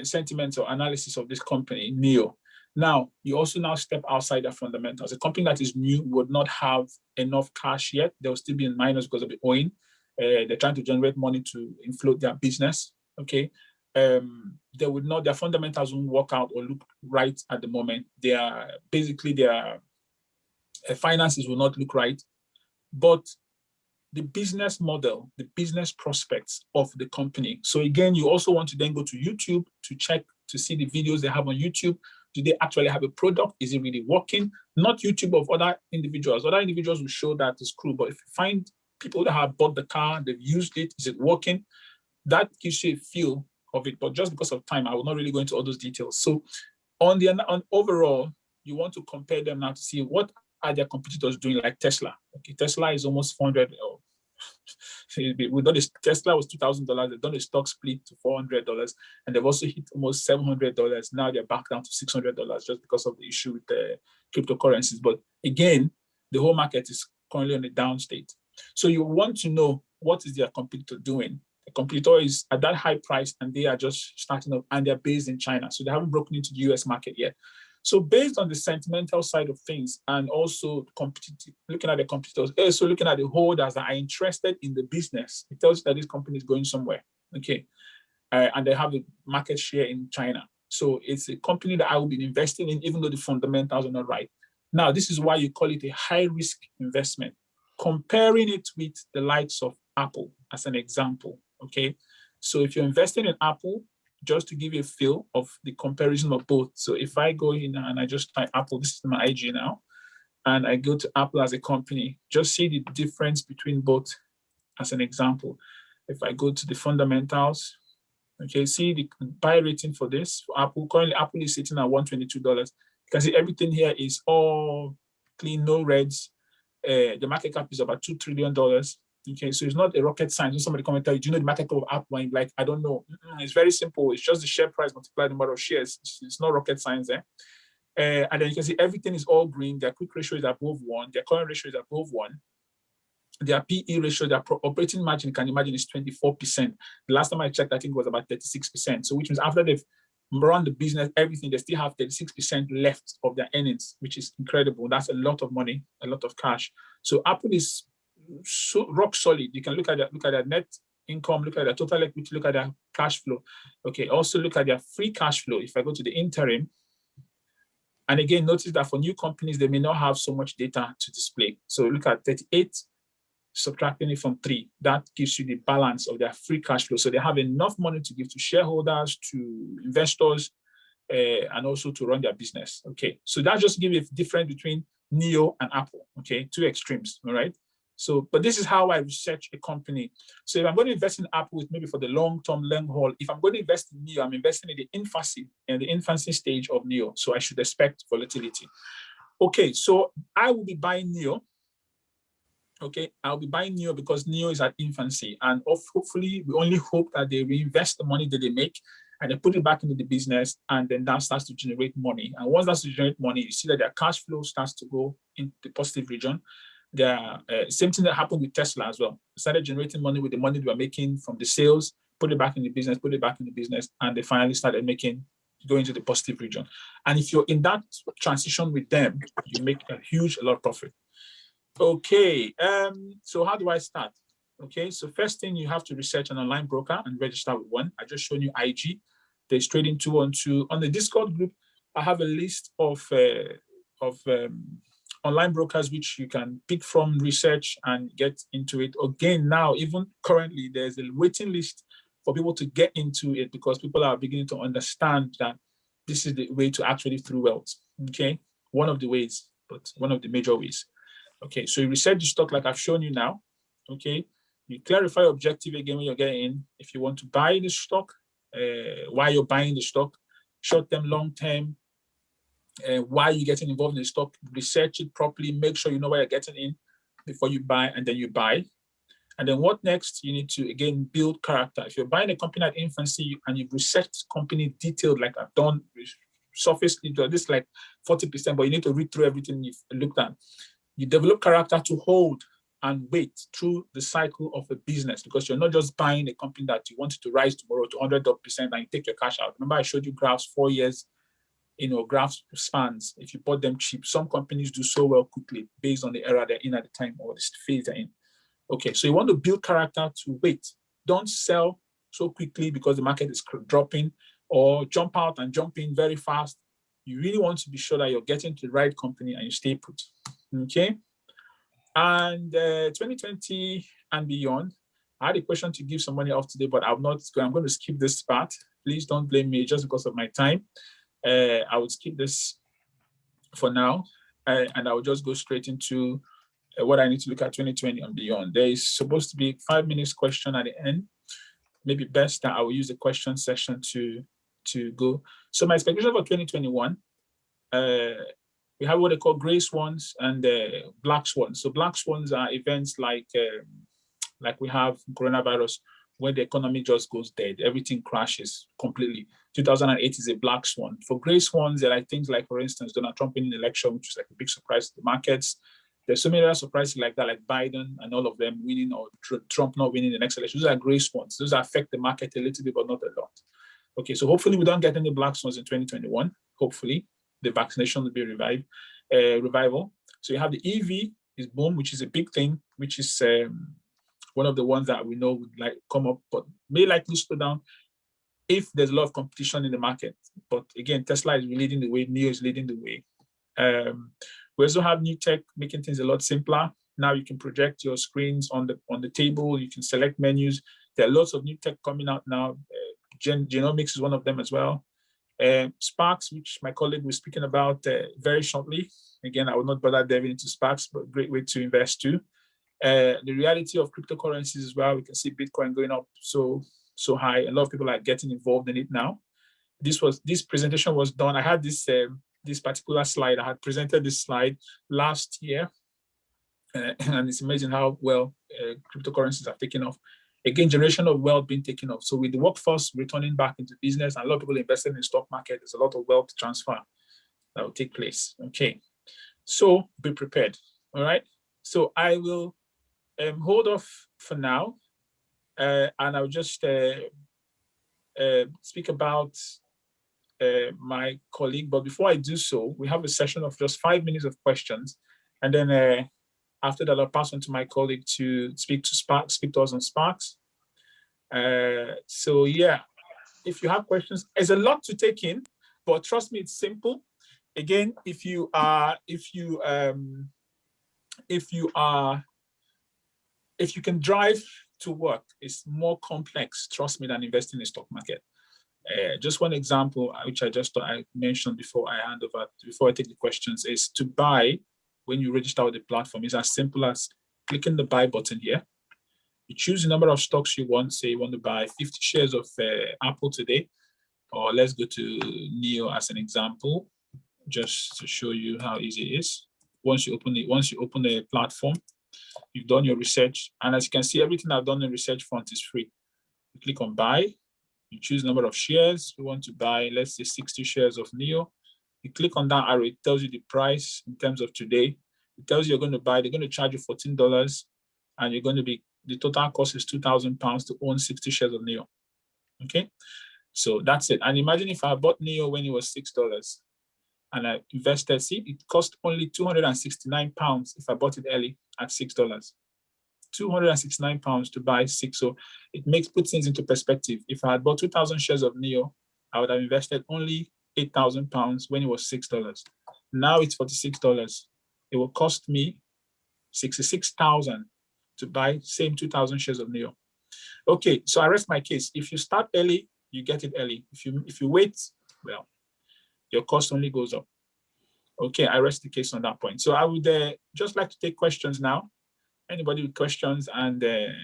sentimental analysis of this company, NEO, now, you also now step outside the fundamentals. A company that is new would not have enough cash yet. They'll still be in minus because of the owing. They're trying to generate money to inflate their business, okay? They would not, their fundamentals won't work out or look right at the moment. Their finances will not look right. But the business model, the business prospects of the company. So again, you also want to then go to YouTube to check, to see the videos they have on YouTube. Do they actually have a product? Is it really working? Not YouTube of other individuals. Other individuals will show that it's cool, but if you find people that have bought the car, they've used it, is it working? That gives you a feel of it, but just because of time, I will not really go into all those details. So on overall, you want to compare them now to see what are their competitors doing, like Tesla. Okay, Tesla is almost 400. We done this, Tesla was $2,000. They've done a stock split to $400, and they've also hit almost $700. Now they're back down to $600 just because of the issue with the cryptocurrencies. But again, the whole market is currently on a down state. So you want to know what is their competitor doing. The competitor is at that high price, and they are just starting up, and they're based in China, so they haven't broken into the US market yet. So based on the sentimental side of things, and also looking at the competitors, also looking at the holders that are interested in the business, it tells you that this company is going somewhere, okay? And they have a market share in China. So it's a company that I will be investing in, even though the fundamentals are not right. Now, this is why you call it a high-risk investment, comparing it with the likes of Apple as an example, okay? So if you're investing in Apple, just to give you a feel of the comparison of both. So if I go in and I just type Apple, this is my IG now, and I go to Apple as a company, just see the difference between both as an example. If I go to the fundamentals, okay, see the buy rating for this, for Apple. Currently, Apple is sitting at $122. You can see everything here is all clean, no reds. The market cap is about $2 trillion. Okay, so it's not a rocket science. When somebody come and tell you, do you know the market cap of Apple? And you're like, I don't know. It's very simple. It's just the share price multiplied the number of shares. It's not rocket science there. And then you can see everything is all green. Their quick ratio is above 1. Their current ratio is above 1. Their PE ratio, their operating margin, you can imagine, is 24%. The last time I checked, I think it was about 36%. So which means after they've run the business, everything, they still have 36% left of their earnings, which is incredible. That's a lot of money, a lot of cash. So Apple is so rock solid. You can look at their net income, look at their total equity, look at their cash flow. Okay, also look at their free cash flow. If I go to the interim, and again, notice that for new companies, they may not have so much data to display. So look at 38, subtracting it from 3. That gives you the balance of their free cash flow. So they have enough money to give to shareholders, to investors, and also to run their business. Okay, so that just gives you a difference between NEO and Apple. Okay, two extremes. All right. So, but this is how I research a company. So if I'm going to invest in Apple, maybe for the long-term, long haul. If I'm going to invest in NEO, I'm investing in the infancy stage of NEO. So I should expect volatility. Okay, so I will be buying NEO. Okay, I'll be buying NEO because NEO is at infancy, and hopefully we only hope that they reinvest the money that they make and they put it back into the business, and then that starts to generate money. And once that starts to generate money, you see that their cash flow starts to go in the positive region. Same thing that happened with Tesla as well. They started generating money with the money they were making from the sales, put it back in the business, and they finally started going to the positive region. And if you're in that transition with them, you make a lot of profit. Okay, so how do I start? Okay, so first thing, you have to research an online broker and register with one. I just shown you IG. There's Trading 212. On the Discord group, I have a list of online brokers which you can pick from, research, and get into it. Again, now, even currently, there's a waiting list for people to get into it because people are beginning to understand that this is the way to actually through wealth. Okay, one of the ways, but one of the major ways. Okay, so you research the stock like I've shown you now. Okay, you clarify your objective again when you're getting in. If you want to buy the stock, why you're buying the stock, short term, long term, why you're getting involved in the stock, research it properly, make sure you know where you're getting in before you buy, and then you buy. And then what next? You need to, again, build character. If you're buying a company at infancy and you've researched company detailed, like I've done, surface, this like 40%, but you need to read through everything you've looked at. You develop character to hold and wait through the cycle of a business, because you're not just buying a company that you want to rise tomorrow to 100% and you take your cash out. Remember, I showed you graphs, 4 years, graphs spans. If you bought them cheap, some companies do so well quickly based on the era they're in at the time or the phase they're in. Okay, so you want to build character to wait. Don't sell so quickly because the market is dropping, or jump out and jump in very fast. You really want to be sure that you're getting to the right company and you stay put. Okay. And 2020 and beyond, I had a question to give some money off today, but I'm going to skip this part. Please don't blame me just because of my time. I would skip this for now, and I will just go straight into what I need to look at 2020 and beyond. There is supposed to be 5 minutes question at the end. Maybe best that I will use the question session to go. So my expectation for 2021, we have what they call gray swans and black swans. So black swans are events like we have coronavirus, when the economy just goes dead, everything crashes completely. 2008 is a black swan. For gray swans, there are things like, for instance, Donald Trump winning the election, which is like a big surprise to the markets. There's so many other surprises like that, like Biden and all of them winning, or Trump not winning the next election. Those are gray swans. Those affect the market a little bit, but not a lot. Okay, so hopefully we don't get any black swans in 2021. Hopefully the vaccination will be revival. So you have the EV is boom, which is a big thing, which is one of the ones that we know would like come up, but may likely slow down if there's a lot of competition in the market. But again, Tesla is leading the way, NIO is leading the way. We also have new tech making things a lot simpler. Now you can project your screens on the table. You can select menus. There are lots of new tech coming out now. Genomics is one of them as well. Sparks, which my colleague was speaking about very shortly. Again, I will not bother delving into Sparks, but great way to invest too. The reality of cryptocurrencies as well. We can see Bitcoin going up so high. A lot of people are getting involved in it now. This presentation was done. I had this particular slide. I had presented this slide last year, and it's amazing how well cryptocurrencies are taking off. Again, generation of wealth being taken off. So with the workforce returning back into business and a lot of people invested in the stock market, there's a lot of wealth transfer that will take place. Okay, so be prepared. All right. So I will hold off for now, and I'll just speak about my colleague. But before I do so, we have a session of just 5 minutes of questions, and then after that, I'll pass on to my colleague to speak to us on Sparks. So yeah, if you have questions, there's a lot to take in, but trust me, it's simple. Again, if you can drive to work, it's more complex, trust me, than investing in the stock market. Just one example, which I mentioned before I take the questions, is to buy. When you register with the platform, is as simple as clicking the buy button here. You choose the number of stocks you want. Say you want to buy 50 shares of Apple today, or let's go to NIO as an example, just to show you how easy it is. Once you open the platform, you've done your research, and as you can see, everything I've done in research front is free. You click on buy. You choose the number of shares you want to buy. Let's say 60 shares of NIO. You click on that arrow, it tells you the price in terms of today. It tells you you're going to buy, they're going to charge you $14, and the total cost is £2,000 to own 60 shares of NIO. Okay, so that's it. And imagine if I bought NIO when it was $6 and I invested, see, it cost only £269 if I bought it early at $6. £269 to buy 6. So it puts things into perspective. If I had bought 2,000 shares of NEO, I would have invested only £8,000 when it was $6. Now it's $46. It will cost me $66,000 to buy same 2,000 shares of NEO. Okay, so I rest my case. If you start early, you get it early. If you wait, well, your cost only goes up. Okay, I rest the case on that point. So I would just like to take questions now. Anybody with questions, and then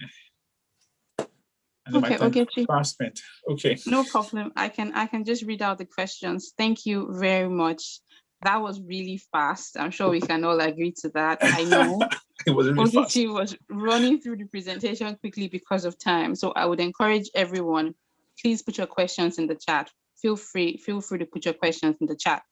my time fast spent. Okay. No problem. I can just read out the questions. Thank you very much. That was really fast. I'm sure we can all agree to that. I know. It was really fast. Ogechi was running through the presentation quickly because of time. So I would encourage everyone, please put your questions in the chat. Feel free to put your questions in the chat.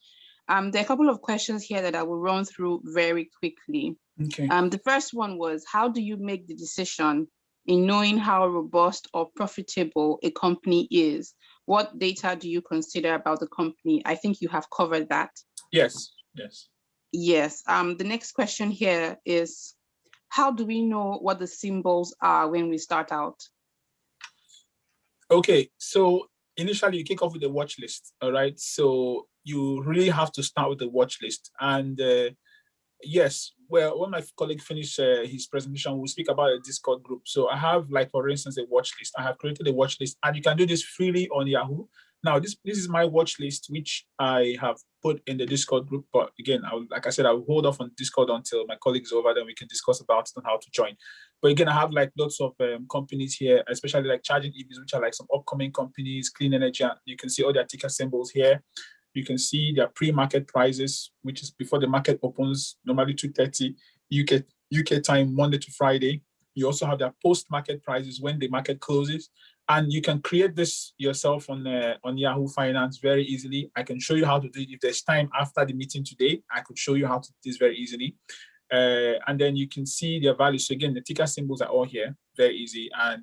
There are a couple of questions here that I will run through very quickly. Okay. The first one was, how do you make the decision in knowing how robust or profitable a company is? What data do you consider about the company? I think you have covered that. Yes. Yes. The next question here is, how do we know what the symbols are when we start out? Okay, so initially you kick off with the watch list, all right? So you really have to start with the watch list. And yes, well, when my colleague finished his presentation, we'll speak about a Discord group. So I have, like, for instance, a watch list. I have created a watch list, and you can do this freely on Yahoo. Now, this is my watch list, which I have put in the Discord group. But again, like I said, I will hold off on Discord until my colleague is over, then we can discuss about it and how to join. But again, I have like lots of companies here, especially like charging EVs, which are like some upcoming companies, clean energy. You can see all their ticker symbols here. You can see their pre-market prices, which is before the market opens, normally 2:30 UK time, Monday to Friday. You also have their post-market prices when the market closes. And you can create this yourself on Yahoo Finance very easily. I can show you how to do it. If there's time after the meeting today, I could show you how to do this very easily. And then you can see their values. So again, the ticker symbols are all here, very easy. And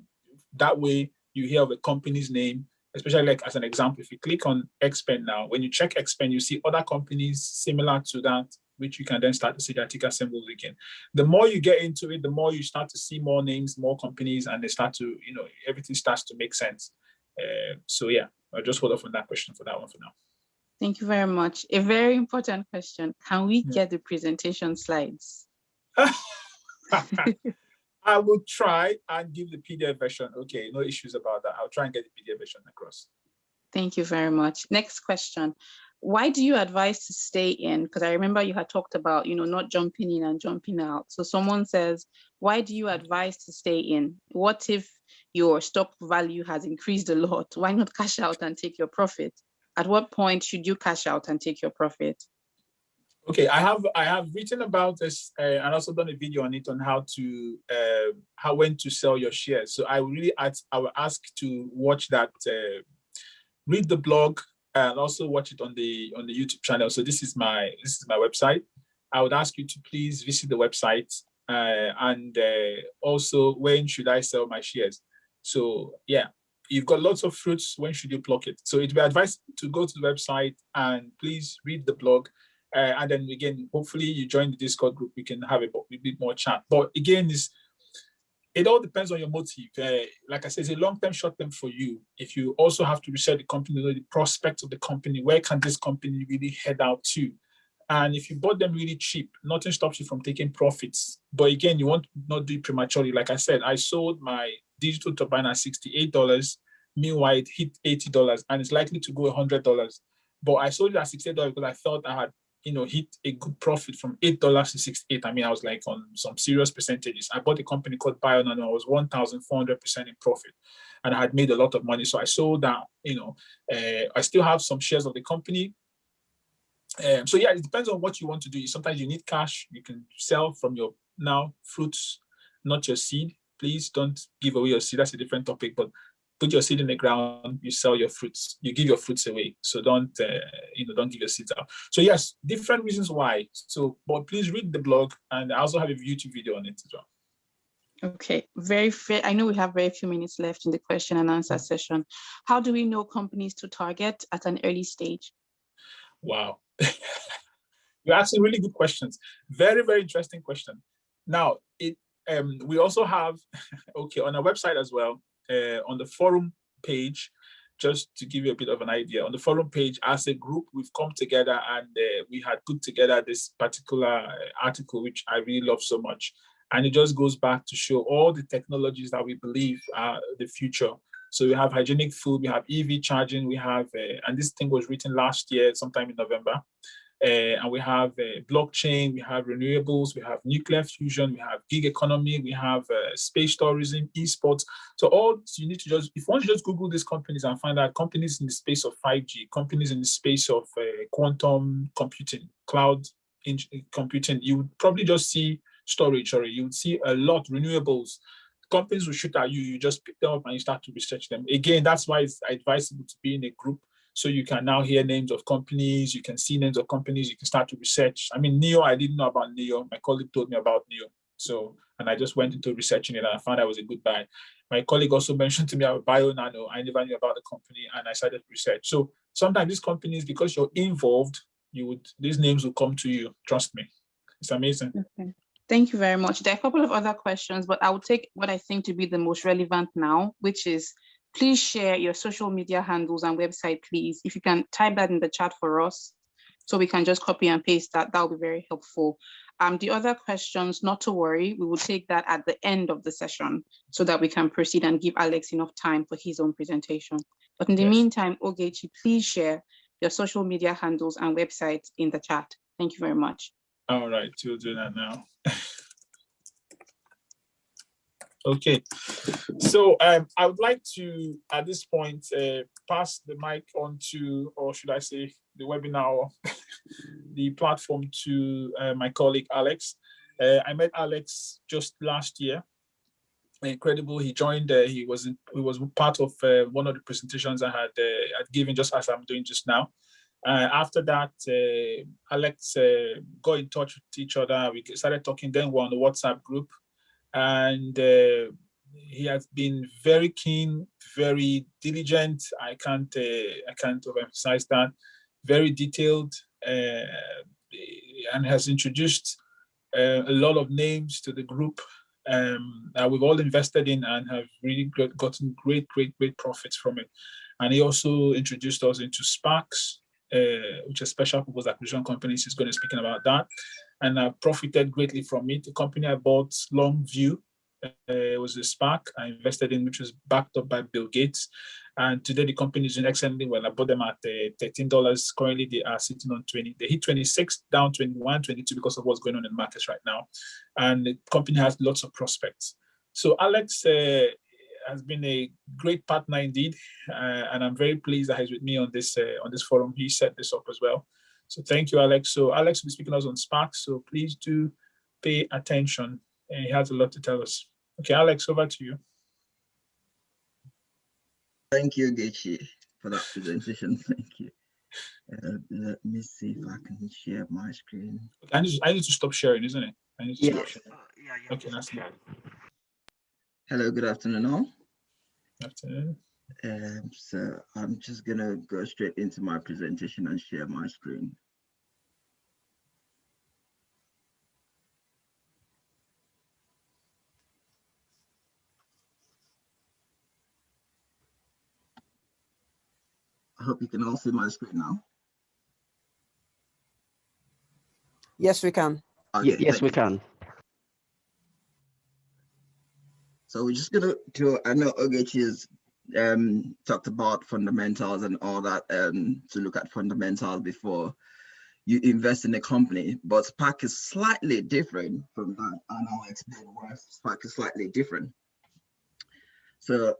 that way you hear of a company's name, especially like as an example, if you click on Xpen now, when you check Xpen, you see other companies similar to that, which you can then start to see their ticker symbols again. The more you get into it, the more you start to see more names, more companies, and they start to, everything starts to make sense. So yeah, I'll just hold off on that question for that one for now. Thank you very much. A very important question. Can we get the presentation slides? I will try and give the PDF version. Okay, no issues about that. I'll try and get the PDF version across. Thank you very much. Next question. Why do you advise to stay in? Because I remember you had talked about, not jumping in and jumping out. So someone says, why do you advise to stay in? What if your stock value has increased a lot? Why not cash out and take your profit? At what point should you cash out and take your profit? Okay, I have written about this and also done a video on it on when to sell your shares. So I will ask to watch that, read the blog, and also watch it on the YouTube channel. So this is my website. I would ask you to please visit the website and also, when should I sell my shares? So yeah, you've got lots of fruits. When should you pluck it? So it'd be advised to go to the website and please read the blog. And then again, hopefully you join the Discord group. We can have a bit more chat. But again, it all depends on your motive. Like I said, it's a long-term, short-term for you. If you also have to research the company, know the prospects of the company, where can this company really head out to? And if you bought them really cheap, nothing stops you from taking profits. But again, you want to not do it prematurely. Like I said, I sold my digital turbine at $68. Meanwhile, it hit $80, and it's likely to go $100. But I sold it at $68 because I thought I had hit a good profit from $8 to $68. I mean, I was like on some serious percentages. I bought a company called Onelondon. I was 1,400% in profit, and I had made a lot of money. So I sold that. I still have some shares of the company. So yeah, it depends on what you want to do. Sometimes you need cash. You can sell from your fruits, not your seed. Please don't give away your seed. That's a different topic. But put your seed in the ground, you sell your fruits, you give your fruits away. So don't give your seeds out. So yes, different reasons why. So, but please read the blog, and I also have a YouTube video on it as well. Okay, very fair. I know we have very few minutes left in the question and answer session. How do we know companies to target at an early stage? Wow. You're asking really good questions. Very, very interesting question. Now, we also have, okay, on our website as well, on the forum page, just to give you a bit of an idea, on the forum page, as a group, we've come together and we had put together this particular article, which I really love so much. And it just goes back to show all the technologies that we believe are the future. So we have hygienic food, we have EV charging, we have, and this thing was written last year, sometime in November. And we have blockchain, we have renewables, we have nuclear fusion, we have gig economy, we have space tourism, esports. So all you need to just, if you want to just Google these companies and find out companies in the space of 5G, companies in the space of quantum computing, cloud computing, you would probably just see storage, or you would see a lot, renewables. Companies will shoot at you, you just pick them up and you start to research them. Again, that's why it's advisable to be in a group. So you can now hear names of companies, you can see names of companies, you can start to research. I mean, Neo, I didn't know about Neo. My colleague told me about Neo. So, and I just went into researching it and I found out it was a good buy. My colleague also mentioned to me about BioNano. I never knew about the company and I started research. So sometimes these companies, because you're involved, these names will come to you. Trust me. It's amazing. Okay. Thank you very much. There are a couple of other questions, but I will take what I think to be the most relevant now, which is, please share your social media handles and website, please. If you can type that in the chat for us, so we can just copy and paste that, that will be very helpful. The other questions, not to worry, we will take that at the end of the session so that we can proceed and give Alex enough time for his own presentation. But in the meantime, Ogechi, please share your social media handles and websites in the chat. Thank you very much. All right, we'll do that now. Okay, so I would like to, at this point, pass the mic on to, or should I say, the webinar, the platform to my colleague, Alex. I met Alex just last year. Incredible. He joined, he was part of one of the presentations I had given, just as I'm doing just now. After that, Alex got in touch with each other. We started talking, then we're on the WhatsApp group. And he has been very keen, very diligent. I can't overemphasize that. Very detailed, and has introduced a lot of names to the group that we've all invested in and have really gotten great profits from it. And he also introduced us into Sparks, which is special purpose acquisition companies. He's going to be speaking about that. And I profited greatly from it. The company I bought, Longview, was a SPAC I invested in, which was backed up by Bill Gates. And today the company is doing excellently well. I bought them at $13. Currently they are sitting on 20. They hit 26, down 21, 22 because of what's going on in the markets right now. And the company has lots of prospects. So Alex has been a great partner indeed. And I'm very pleased that he's with me on this forum. He set this up as well. So thank you, Alex. So Alex will be speaking to us on Sparks. So please do pay attention. And he has a lot to tell us. Okay, Alex, over to you. Thank you, Gechi, for that presentation. Thank you. Let me see if I can share my screen. I need to stop sharing, isn't it? I need to stop sharing. Yeah. Okay, that's good. Hello, good afternoon all. Good afternoon. So I'm just gonna go straight into my presentation and share my screen. I hope you can all see my screen now. Yes, we can. Okay, Yes, we can. So we're just gonna do, I know Ogechi has talked about fundamentals and all that, to look at fundamentals before you invest in a company, but SPAC is slightly different from that, and I'll explain why SPAC is slightly different. So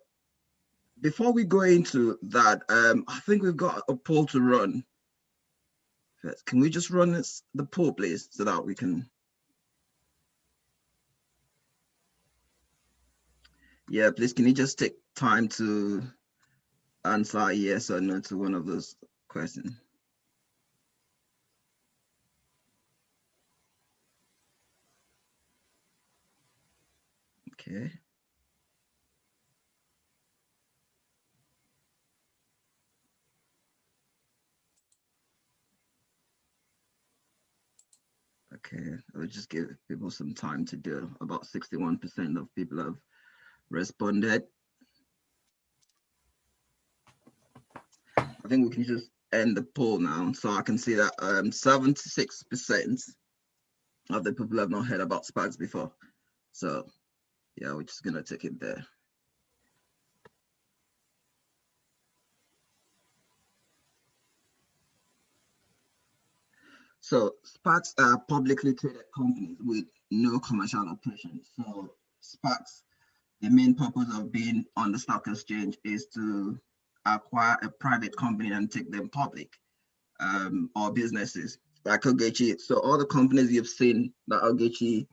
before we go into that, I think we've got a poll to run. Can we just run the poll, please, so that we can? Yeah, please, can you just take time to answer yes or no to one of those questions? Okay. Okay, I'll just give people some time to do. About 61% of people have responded. I think we can just end the poll now. So I can see that 76% of the people have not heard about SPACs before. So yeah, we're just gonna take it there. So SPACs are publicly traded companies with no commercial operations. So SPACs, the main purpose of being on the stock exchange is to acquire a private company and take them public, or businesses like Ogechi. So all the companies you've seen that Ogechi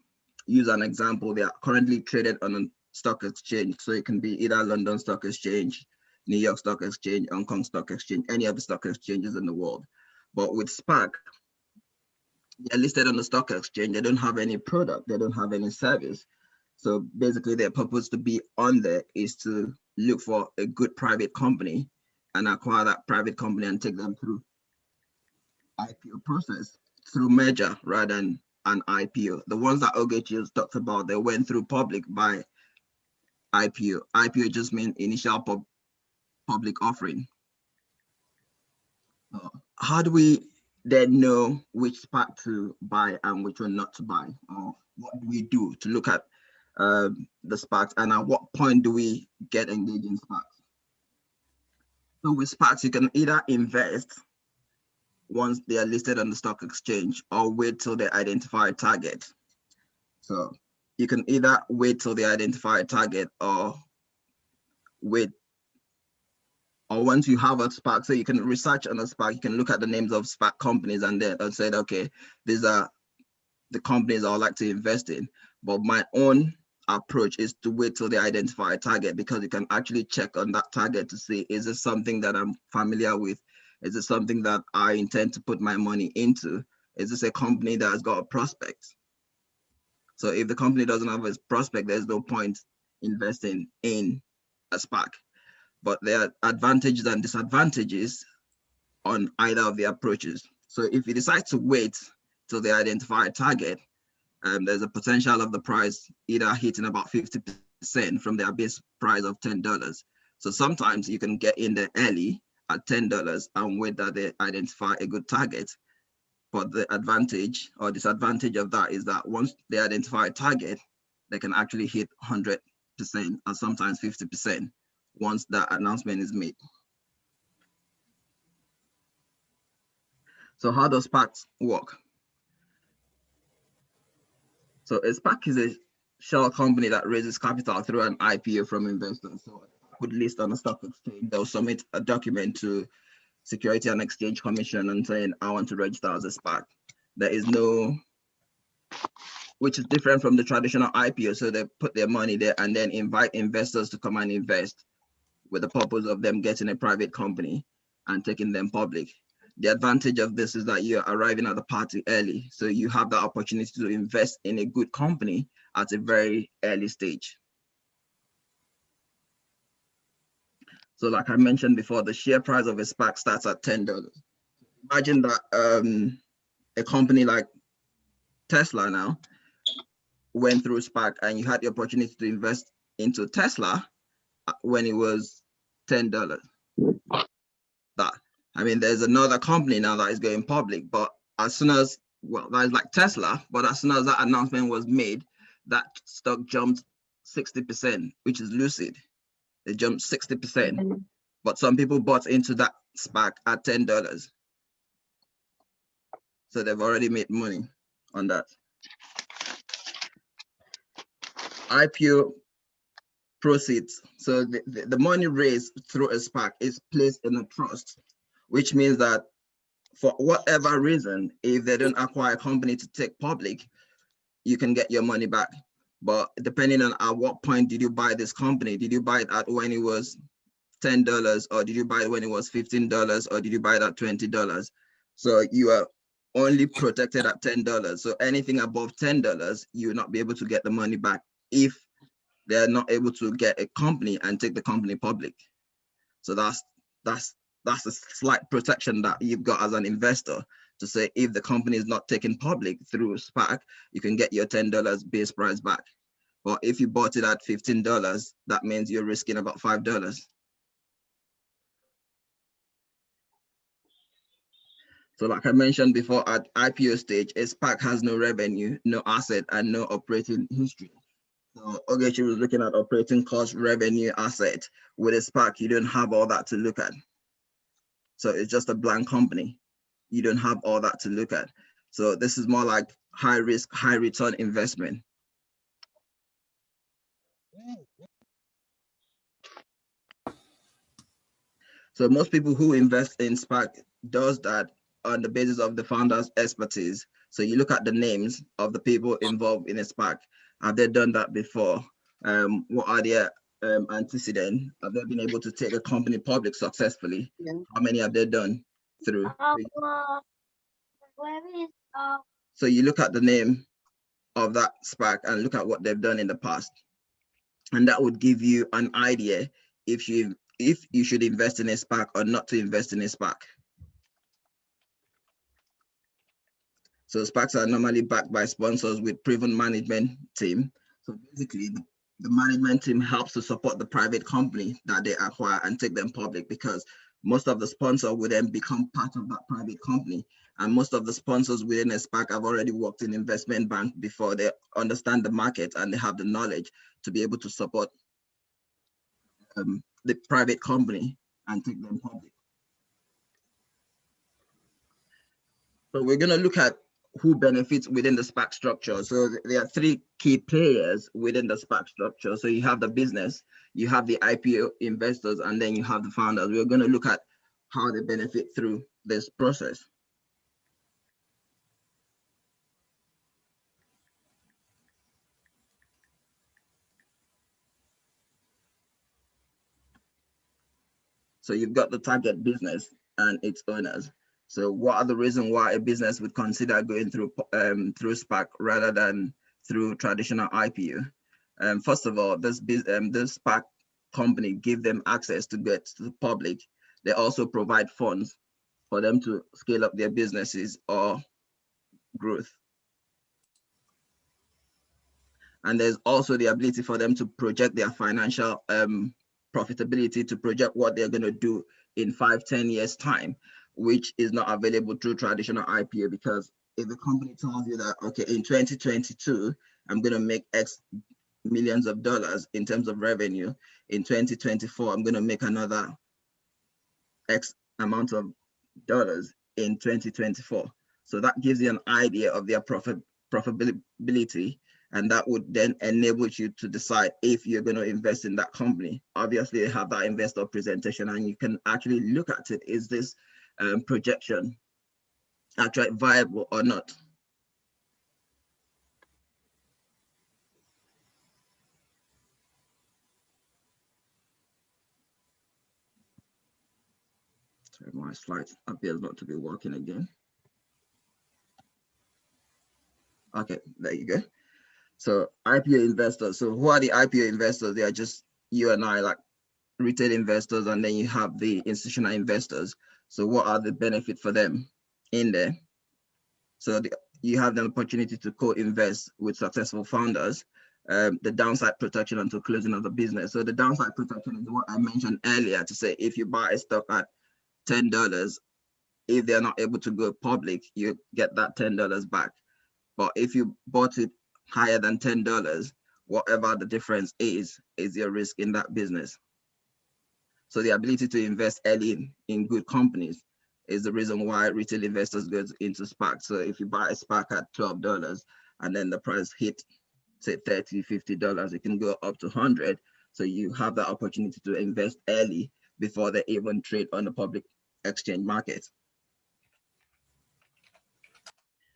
use an example, they are currently traded on a stock exchange. So it can be either London Stock Exchange, New York Stock Exchange, Hong Kong Stock Exchange, any of the stock exchanges in the world. But with SPAC, they're listed on the stock exchange. They don't have any product. They don't have any service. So basically their purpose to be on there is to look for a good private company and acquire that private company and take them through IPO process through merger rather than an IPO. The ones that Ogechi has talked about, they went through public by IPO. IPO just means initial public offering. How do we then know which SPAC to buy and which one not to buy? Or what do we do to look at the SPACs, and at what point do we get engaged in SPACs? So with SPACs, you can either invest once they are listed on the stock exchange or wait till they identify a target. So you can either wait till they identify a target or wait, or once you have a SPAC, so you can research on a SPAC, you can look at the names of SPAC companies and then say, okay, these are the companies I would like to invest in. But my own approach is to wait till they identify a target, because you can actually check on that target to see, is this something that I'm familiar with? Is it something that I intend to put my money into? Is this a company that has got a prospect? So if the company doesn't have a prospect, there's no point investing in a SPAC. But there are advantages and disadvantages on either of the approaches. So if you decide to wait till they identify a target, there's a potential of the price either hitting about 50% from their base price of $10. So sometimes you can get in there early at $10 and wait that they identify a good target. But the advantage or disadvantage of that is that once they identify a target, they can actually hit 100% or sometimes 50% once that announcement is made. So how does SPACs work? So a SPAC is a shell company that raises capital through an IPO from investors. So would list on a stock exchange, they'll submit a document to Security and Exchange Commission and saying, I want to register as a SPAC. There is no, which is different from the traditional IPO. So they put their money there and then invite investors to come and invest with the purpose of them getting a private company and taking them public. The advantage of this is that you're arriving at the party early. So you have the opportunity to invest in a good company at a very early stage. So like I mentioned before, the share price of a SPAC starts at $10. Imagine that a company like Tesla now went through SPAC and you had the opportunity to invest into Tesla when it was $10. That, I mean, there's another company now that is going public, but as soon as, well, that is like Tesla, but as soon as that announcement was made, that stock jumped 60%, which is Lucid. It jumped 60%, but some people bought into that SPAC at $10. So they've already made money on that. IPO proceeds. So the money raised through a SPAC is placed in a trust, which means that for whatever reason, if they don't acquire a company to take public, you can get your money back. But depending on at what point did you buy this company, did you buy it at when it was $10, or did you buy it when it was $15, or did you buy it at $20? So you are only protected at $10. So anything above $10, you will not be able to get the money back if they're not able to get a company and take the company public. So that's a slight protection that you've got as an investor to say if the company is not taken public through SPAC, you can get your $10 base price back. But if you bought it at $15, that means you're risking about $5. So like I mentioned before, at IPO stage, a SPAC has no revenue, no asset, and no operating history. So Ogechi was looking at operating cost, revenue, asset. With a SPAC, you don't have all that to look at. So it's just a blank company. You don't have all that to look at. So this is more like high risk, high return investment. So most people who invest in SPAC does that on the basis of the founder's expertise. So you look at the names of the people involved in a SPAC. Have they done that before? What are their antecedents? Have they been able to take a company public successfully? Yeah. How many have they done through? So you look at the name of that SPAC and look at what they've done in the past. And that would give you an idea if you should invest in a SPAC or not to invest in a SPAC. So SPACs are normally backed by sponsors with proven management team. So basically, the management team helps to support the private company that they acquire and take them public, because most of the sponsor will then become part of that private company. And most of the sponsors within a SPAC have already worked in investment bank before. They understand the market and they have the knowledge to be able to support the private company and take them public. So we're going to look at who benefits within the SPAC structure. So there are three key players within the SPAC structure. So you have the business, you have the IPO investors, and then you have the founders. We're going to look at how they benefit through this process. So you've got the target business and its owners. So what are the reasons why a business would consider going through SPAC rather than through traditional IPO? First of all, this SPAC company give them access to get to the public. They also provide funds for them to scale up their businesses or growth. And there's also the ability for them to project their financial profitability, to project what they're going to do in 5-10 years time, which is not available through traditional IPO. Because if the company tells you that, okay, in 2022, I'm going to make X millions of dollars in terms of revenue, in 2024, I'm going to make another X amount of dollars in 2024. So that gives you an idea of their profitability, and that would then enable you to decide if you're going to invest in that company. Obviously, they have that investor presentation, and you can actually look at it. Is this projection actually viable or not? Sorry, my slides appears not to be working again. Okay, there you go. So IPO investors. So who are the IPO investors? They are just you and I, like retail investors, and then you have the institutional investors. So what are the benefits for them in there? So you have the opportunity to co-invest with successful founders. The downside protection until closing of the business. So the downside protection is what I mentioned earlier, to say if you buy a stock at $10, if they're not able to go public, you get that $10 back. But if you bought it higher than $10, whatever the difference is your risk in that business. So the ability to invest early in good companies is the reason why retail investors go into SPAC. So if you buy a SPAC at $12 and then the price hit, say $30, $50, it can go up to 100. So you have that opportunity to invest early before they even trade on the public exchange market.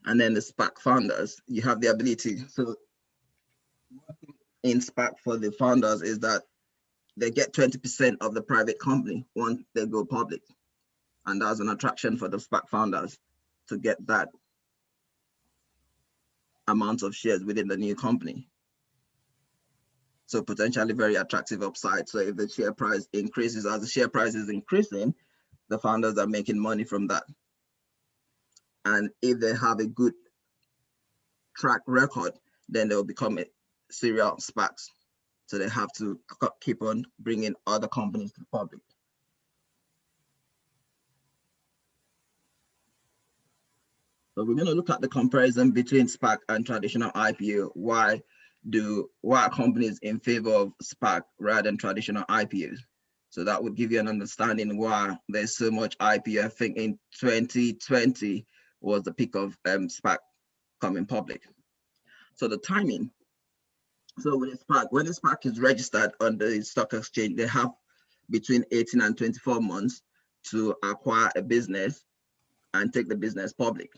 And then the SPAC founders, you have the ability. So in SPAC for the founders is that they get 20% of the private company once they go public. And that's an attraction for the SPAC founders to get that amount of shares within the new company. So potentially very attractive upside. So if the share price increases, as the share price is increasing, the founders are making money from that. And if they have a good track record, then they'll become a serial SPACs. So they have to keep on bringing other companies to the public. So we're going to look at the comparison between SPAC and traditional IPO. Why are companies in favor of SPAC rather than traditional IPOs? So that would give you an understanding why there's so much IPO. I think in 2020 was the peak of SPAC coming public. So the timing. So with a SPAC, when a SPAC is registered on the stock exchange, they have between 18 and 24 months to acquire a business and take the business public.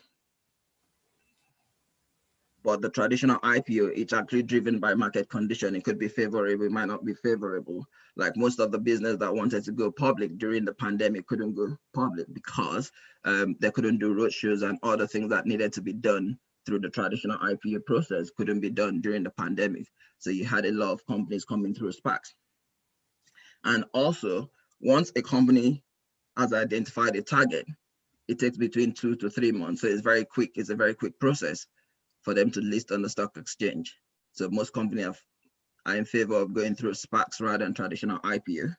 But the traditional IPO, it's actually driven by market condition. It could be favorable, it might not be favorable. Like most of the business that wanted to go public during the pandemic couldn't go public because they couldn't do roadshows and other things that needed to be done through the traditional IPO process couldn't be done during the pandemic. So you had a lot of companies coming through SPACs. And also, once a company has identified a target, it takes between 2 to 3 months. So it's very quick. It's a very quick process for them to list on the stock exchange. So most companies are in favor of going through SPACs rather than traditional IPO.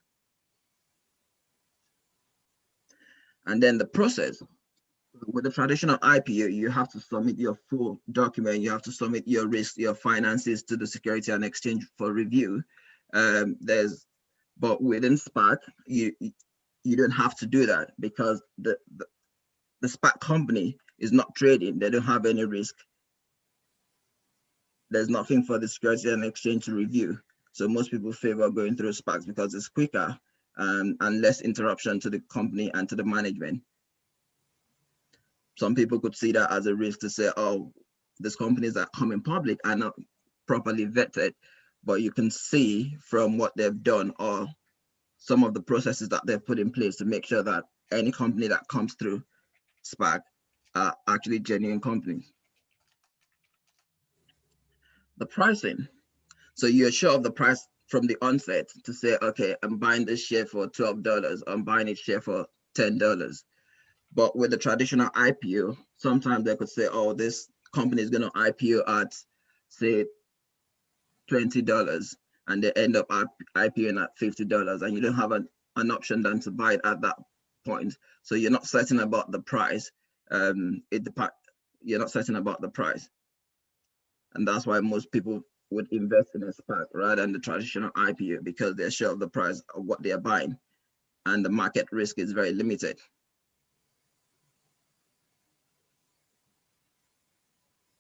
And then the process. With the traditional IPO, you have to submit your full document. You have to submit your risk, your finances to the Security and Exchange for review. But within SPAC, you don't have to do that because the SPAC company is not trading. They don't have any risk. There's nothing for the Security and Exchange to review. So most people favor going through SPACs because it's quicker and less interruption to the company and to the management. Some people could see that as a risk to say, oh, these companies that come in public are not properly vetted, but you can see from what they've done or some of the processes that they've put in place to make sure that any company that comes through SPAC are actually genuine companies. The pricing. So you're sure of the price from the onset to say, okay, I'm buying this share for $12, I'm buying this share for $10. But with the traditional IPO, sometimes they could say, oh, this company is going to IPO at, say, $20, and they end up IPOing at $50, and you don't have an option than to buy it at that point. So you're not certain about the price. You're not certain about the price. And that's why most people would invest in a SPAC rather than the traditional IPO because they're sure of the price of what they're buying, and the market risk is very limited.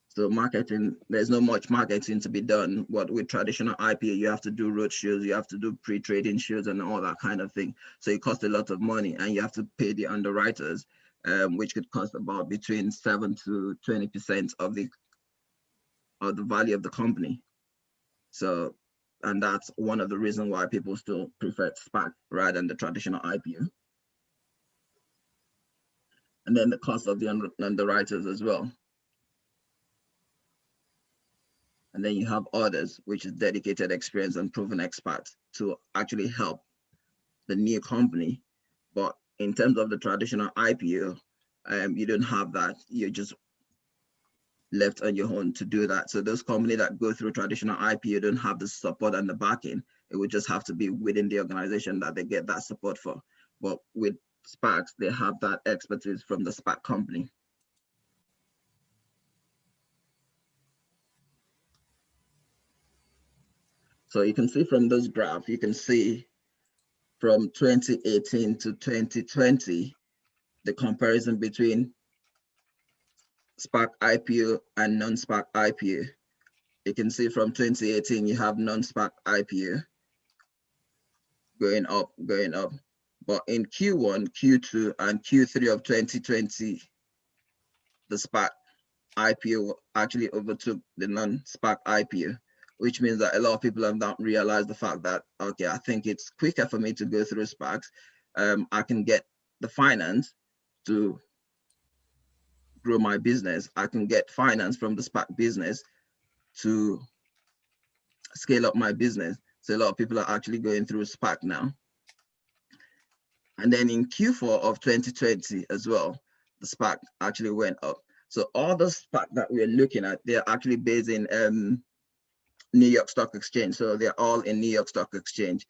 So marketing, there's not much marketing to be done. But with traditional IPO, you have to do road shows, you have to do pre-trading shows and all that kind of thing. So it costs a lot of money, and you have to pay the underwriters, which could cost about between 7 to 20% of the value of the company. So, and that's one of the reasons why people still prefer SPAC rather than the traditional IPO. And then the cost of the underwriters as well. And then you have others, which is dedicated experience and proven experts to actually help the new company. But in terms of the traditional IPO, you don't have that. You're just left on your own to do that. So those companies that go through traditional IPO don't have the support and the backing. It would just have to be within the organization that they get that support for. But with SPACs, they have that expertise from the SPAC company. So you can see from this graph, you can see from 2018 to 2020, the comparison between SPAC IPO and non-SPAC IPO. You can see from 2018, you have non-SPAC IPO going up. But in Q1, Q2, and Q3 of 2020, the SPAC IPO actually overtook the non-SPAC IPO, which means that a lot of people have not realized the fact that, okay, I think it's quicker for me to go through SPACs. I can get the finance to grow my business. I can get finance from the SPAC business to scale up my business. So a lot of people are actually going through SPAC now. And then in Q4 of 2020 as well, the SPAC actually went up. So all the SPAC that we're looking at, they're actually based in New York Stock Exchange. So they're all in New York Stock Exchange.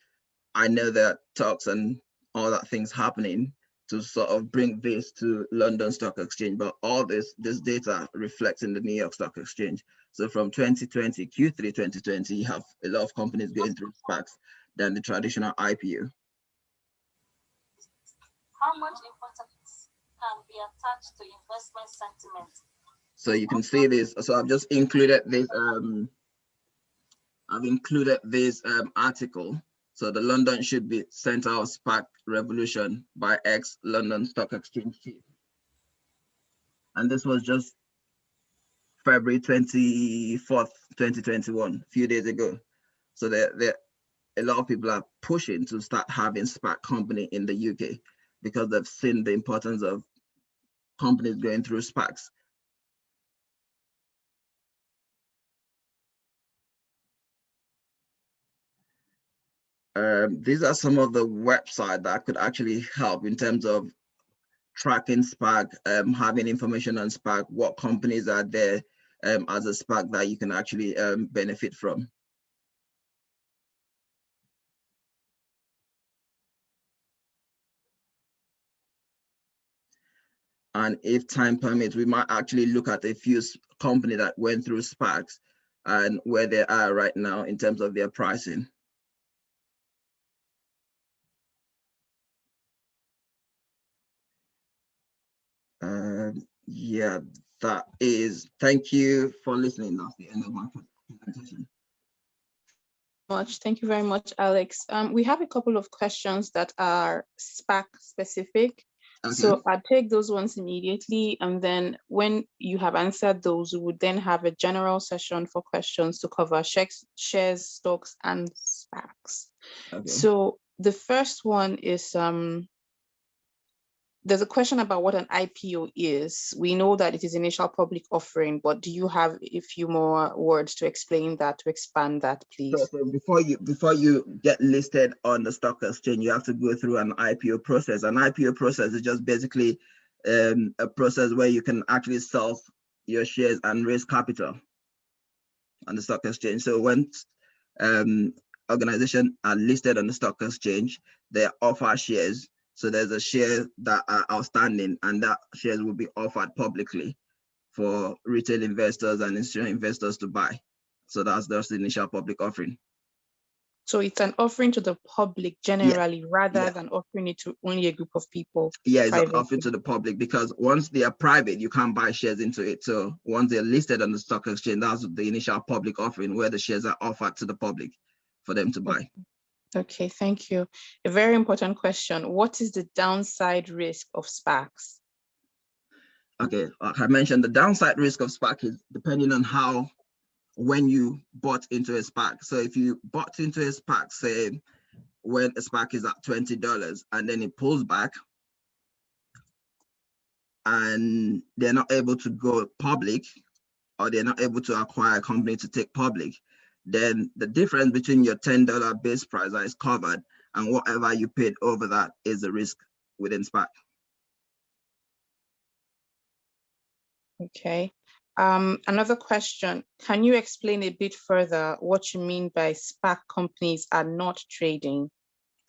I know there are talks and all that things happening to sort of bring this to London Stock Exchange, but all this data reflects in the New York Stock Exchange. So from 2020, Q3 2020, you have a lot of companies going through SPACs than the traditional IPO. How much importance can be attached to investment sentiment? So you can see this. So I've just included this. I've included this article. So the London should be center of SPAC revolution by ex-London Stock Exchange chief. And this was just February 24th, 2021, a few days ago. So a lot of people are pushing to start having SPAC company in the UK because they've seen the importance of companies going through SPACs. These are some of the websites that could actually help in terms of tracking SPAC, having information on SPAC, what companies are there as a SPAC that you can actually benefit from. And if time permits, we might actually look at a few companies that went through SPACs and where they are right now in terms of their pricing. Yeah, that is, thank you for listening. That's the end of my presentation. Thank you very much, Alex. We have a couple of questions that are SPAC specific. Okay. So I'll take those ones immediately. And then when you have answered those, we would then have a general session for questions to cover shares, stocks, and SPACs. Okay. So the first one is, there's a question about what an IPO is. We know that it is initial public offering, but do you have a few more words to explain that, to expand that, please? So before you get listed on the stock exchange, you have to go through an IPO process. An IPO process is just basically a process where you can actually sell your shares and raise capital on the stock exchange. So when organizations are listed on the stock exchange, they offer shares. So there's a share that are outstanding, and that shares will be offered publicly for retail investors and institutional investors to buy. So that's the initial public offering. So it's an offering to the public generally, rather than offering it to only a group of people. Yeah, it's an offering to the public, because once they are private, you can't buy shares into it. So once they're listed on the stock exchange, that's the initial public offering where the shares are offered to the public for them to buy. Okay, thank you. A very important question. What is the downside risk of SPACs? Okay, like I mentioned, the downside risk of SPAC is depending on when you bought into a SPAC. So if you bought into a SPAC, say when a SPAC is at $20 and then it pulls back and they're not able to go public, or they're not able to acquire a company to take public, then the difference between your $10 base price that is covered and whatever you paid over that is the risk within SPAC. Okay. Another question, can you explain a bit further what you mean by SPAC companies are not trading?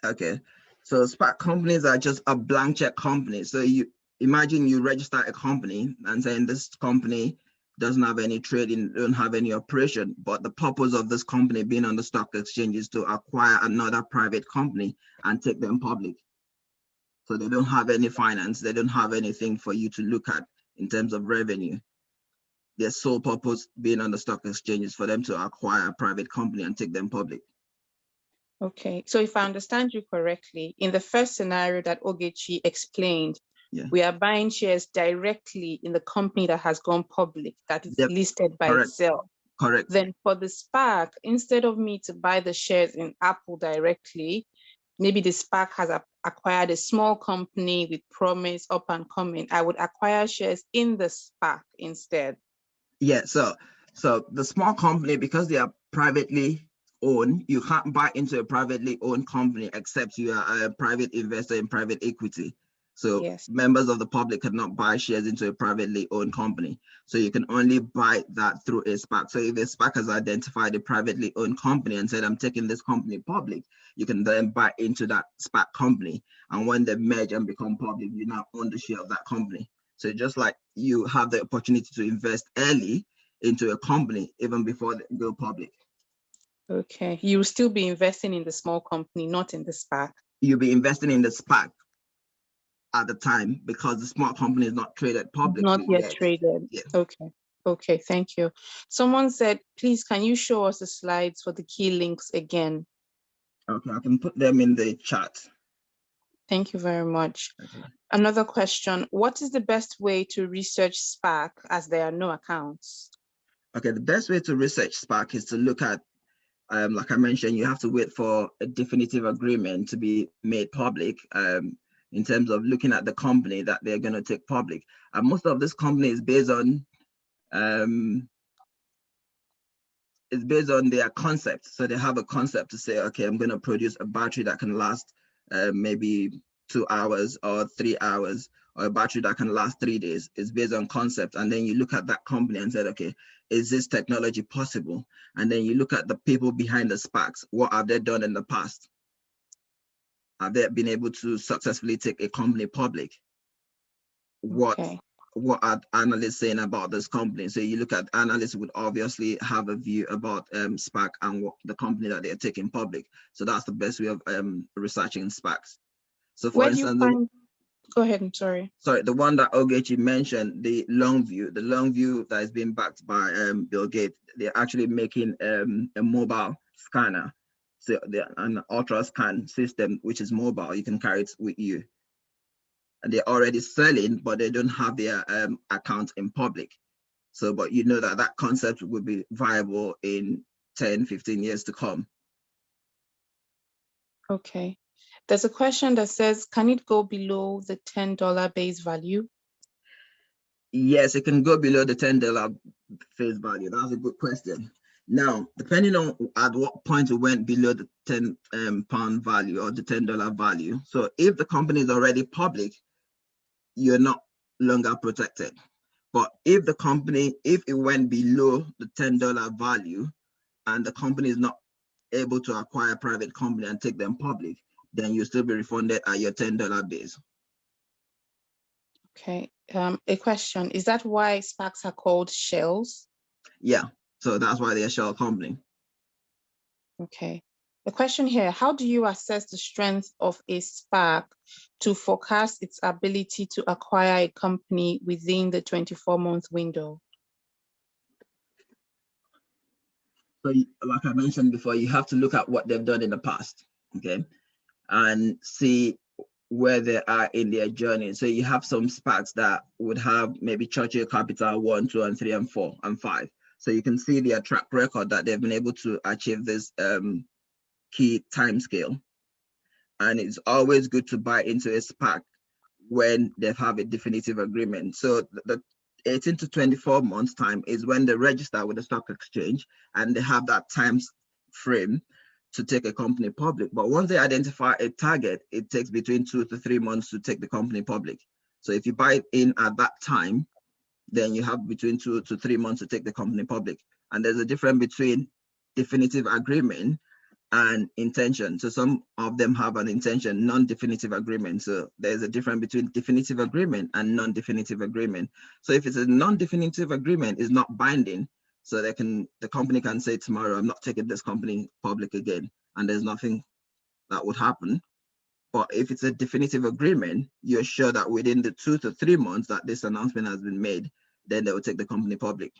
Okay, so SPAC companies are just a blank check company. So you imagine you register a company and saying this company doesn't have any trading, don't have any operation, but the purpose of this company being on the stock exchange is to acquire another private company and take them public. So they don't have any finance, they don't have anything for you to look at in terms of revenue. Their sole purpose being on the stock exchange is for them to acquire a private company and take them public. Okay, so if I understand you correctly, in the first scenario that Ogechi explained, we are buying shares directly in the company that has gone public, that is listed by itself. Correct. Then for the SPAC, instead of me to buy the shares in Apple directly, maybe the SPAC has acquired a small company with promise up and coming, I would acquire shares in the SPAC instead. Yeah, so the small company, because they are privately owned, you can't buy into a privately owned company except you are a private investor in private equity. So Yes. members of the public cannot buy shares into a privately owned company. So you can only buy that through a SPAC. So if a SPAC has identified a privately owned company and said, I'm taking this company public, you can then buy into that SPAC company. And when they merge and become public, you now own the share of that company. So just like you have the opportunity to invest early into a company, even before they go public. Okay. You will still be investing in the small company, not in the SPAC. You'll be investing in the SPAC at the time because the small company is not traded publicly Not yet yet. traded. Yeah. Okay. Okay, thank you. Someone said, please, can you show us the slides for the key links again? Okay, I can put them in the chat. Thank you very much. Okay. Another question, what is the best way to research SPAC as there are no accounts? Okay, the best way to research SPAC is to look at, like I mentioned, you have to wait for a definitive agreement to be made public in terms of looking at the company that they're going to take public. And most of this company is based on their concept. So they have a concept to say, okay, I'm going to produce a battery that can last maybe 2 hours or 3 hours, or a battery that can last 3 days. It's based on concept. And then you look at that company and said, okay, is this technology possible? And then you look at the people behind the SPACs. What have they done in the past? Have they been able to successfully take a company public? What are analysts saying about this company? So you look at analysts would obviously have a view about SPAC and what the company that they're taking public. So that's the best way of researching SPACs. So for instance, go ahead, I'm sorry. Sorry, the one that Ogechi mentioned, the long view that is being backed by Bill Gates, they're actually making a mobile scanner. So they're an ultra scan system, which is mobile, you can carry it with you. And they're already selling, but they don't have their account in public. So, but you know that concept will be viable in 10, 15 years to come. Okay. There's a question that says, can it go below the $10 base value? Yes, it can go below the $10 face value. That's a good question. Now, depending on at what point it went below the 10 pound value or the $10 value. So if the company is already public, you're not longer protected. But if it went below the $10 value and the company is not able to acquire a private company and take them public, then you'll still be refunded at your $10 base. Okay. A question, is that why SPACs are called shells? Yeah, so that's why they're a shell company. Okay. The question here, how do you assess the strength of a SPAC to forecast its ability to acquire a company within the 24-month window? So like I mentioned before, you have to look at what they've done in the past, okay, and see where they are in their journey. So you have some SPACs that would have maybe Churchill Capital 1, 2, and 3, and 4, and 5. So you can see their track record that they've been able to achieve this key time scale. And it's always good to buy into a SPAC when they have a definitive agreement. So the 18 to 24 months time is when they register with the stock exchange and they have that time frame to take a company public. But once they identify a target, it takes between 2 to 3 months to take the company public. So if you buy it in at that time, then you have between 2 to 3 months to take the company public. And there's a difference between definitive agreement and intention. So some of them have an intention, non-definitive agreement. So there's a difference between definitive agreement and non-definitive agreement. So if it's a non-definitive agreement, it's not binding. So the company can say tomorrow, I'm not taking this company public again, and there's nothing that would happen. But if it's a definitive agreement, you're sure that within the 2 to 3 months that this announcement has been made, then they will take the company public.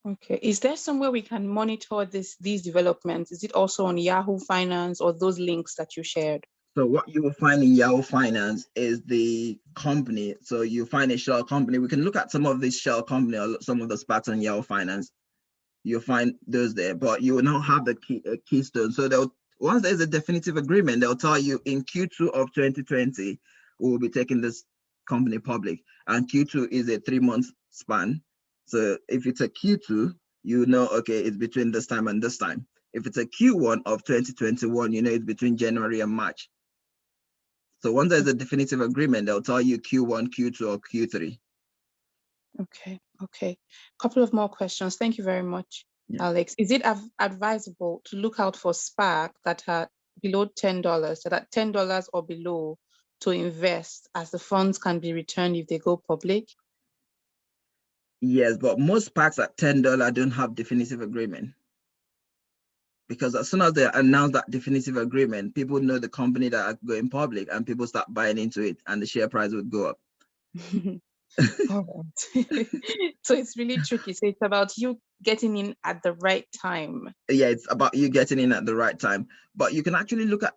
Okay. Is there somewhere we can monitor these developments? Is it also on Yahoo Finance or those links that you shared? So what you will find in Yahoo Finance is the company. So you find a shell company. We can look at some of these shell company or some of the SPACs on Yahoo Finance. You'll find those there, but you will not have the keystone. So once there's a definitive agreement, they'll tell you in Q2 of 2020, we will be taking this company public. And Q2 is a 3-month span. So if it's a Q2, you know, okay, it's between this time and this time. If it's a Q1 of 2021, you know, it's between January and March. So once there's a definitive agreement, they'll tell you Q1, Q2, or Q3. Okay. Couple of more questions. Thank you very much, Yeah. Alex. Is it advisable to look out for SPAC that are below $10, so that $10 or below to invest, as the funds can be returned if they go public? Yes, but most SPACs at $10 don't have definitive agreement. Because as soon as they announce that definitive agreement, people know the company that are going public and people start buying into it and the share price would go up. All right. So it's really tricky. So it's about you getting in at the right time. Yeah, it's about you getting in at the right time. But you can actually look at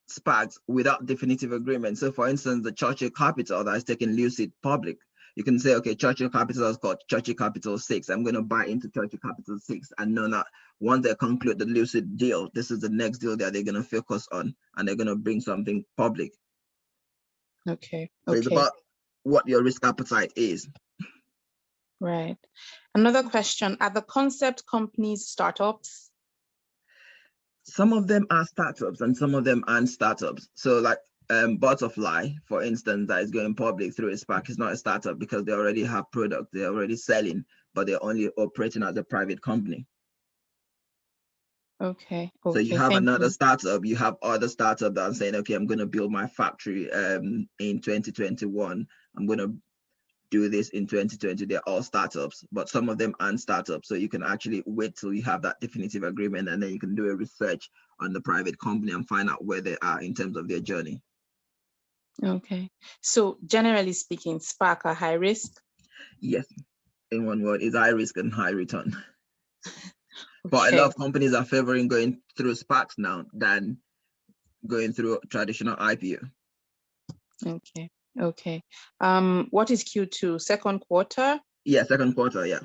SPACs without definitive agreement. So for instance, the Churchill Capital that is taking Lucid public, you can say, okay, Churchill Capital has got Churchill Capital 6. I'm going to buy into Churchill Capital 6 and know that once they conclude the Lucid deal, this is the next deal that they're going to focus on and they're going to bring something public. Okay. So it's about what your risk appetite is. Right. Another question, are the concept companies startups? Some of them are startups and some of them aren't startups. So like Butterfly, for instance, that is going public through a SPAC is not a startup because they already have product, they're already selling, but they're only operating as a private company. Okay. So you have Thank another you. startup, you have other startup that are saying, okay, I'm going to build my factory in 2021. I'm going to do this in 2020. They're all startups, but some of them aren't startups. So you can actually wait till you have that definitive agreement and then you can do a research on the private company and find out where they are in terms of their journey. Okay. So generally speaking, SPAC are high risk? Yes. In one word, it's high risk and high return. But a lot of companies are favoring going through SPACs now than going through traditional IPO. Okay. What is Q2? Second quarter? Yeah, second quarter, yeah.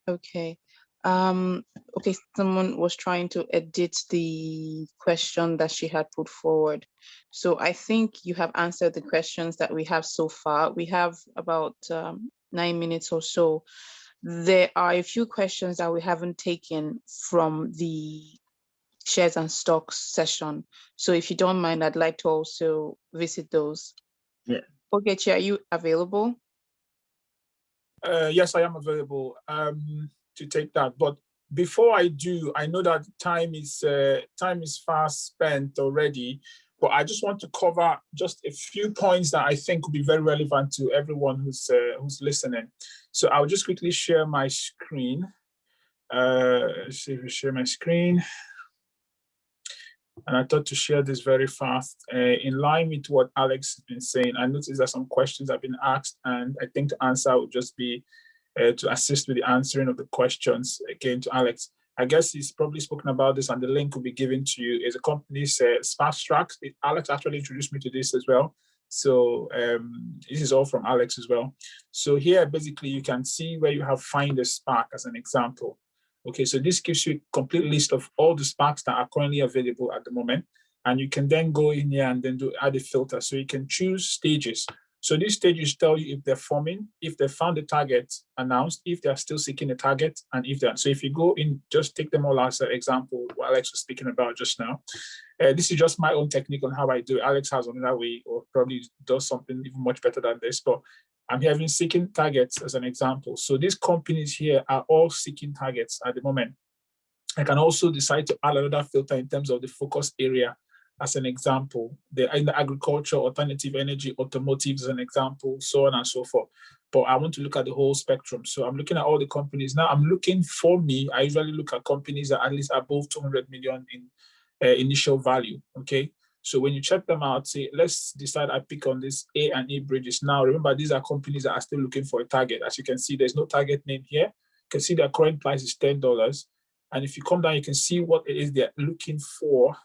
Okay. Okay, someone was trying to edit the question that she had put forward. So I think you have answered the questions that we have so far. We have about 9 minutes or so. There are a few questions that we haven't taken from the shares and stocks session. So if you don't mind, I'd like to also visit those. Yeah. Ogechi, are you available? Yes, I am available to take that. But before I do, I know that time is fast spent already, but I just want to cover just a few points that I think will be very relevant to everyone who's listening. So I'll just quickly share my screen. Let's see if we share my screen. And I thought to share this very fast. In line with what Alex has been saying, I noticed that some questions have been asked, and I think the answer would just be to assist with the answering of the questions again to Alex. I guess he's probably spoken about this, and the link will be given to you. Is a company's Fast Tracks. Alex actually introduced me to this as well. So this is all from Alex as well. So here, basically, you can see where you have Find a SPAC as an example. Okay, so this gives you a complete list of all the SPACs that are currently available at the moment. And you can then go in here and then add a filter. So you can choose stages. So these stages tell you if they're forming, if they found a target announced, if they're still seeking a target, and if they're. So if you go in, just take them all as an example, what Alex was speaking about just now. This is just my own technique on how I do it. Alex has another way, or probably does something even much better than this. But I'm having seeking targets as an example. So these companies here are all seeking targets at the moment. I can also decide to add another filter in terms of the focus area as an example. They're in the agriculture, alternative energy, automotive as an example, so on and so forth. But I want to look at the whole spectrum. So I'm looking at all the companies. Now I'm looking for me. I usually look at companies that are at least above 200 million in initial value, okay? So when you check them out, say, let's decide I pick on this A and E bridges. Now, remember, these are companies that are still looking for a target. As you can see, there's no target name here. You can see their current price is $10. And if you come down, you can see what it is they're looking for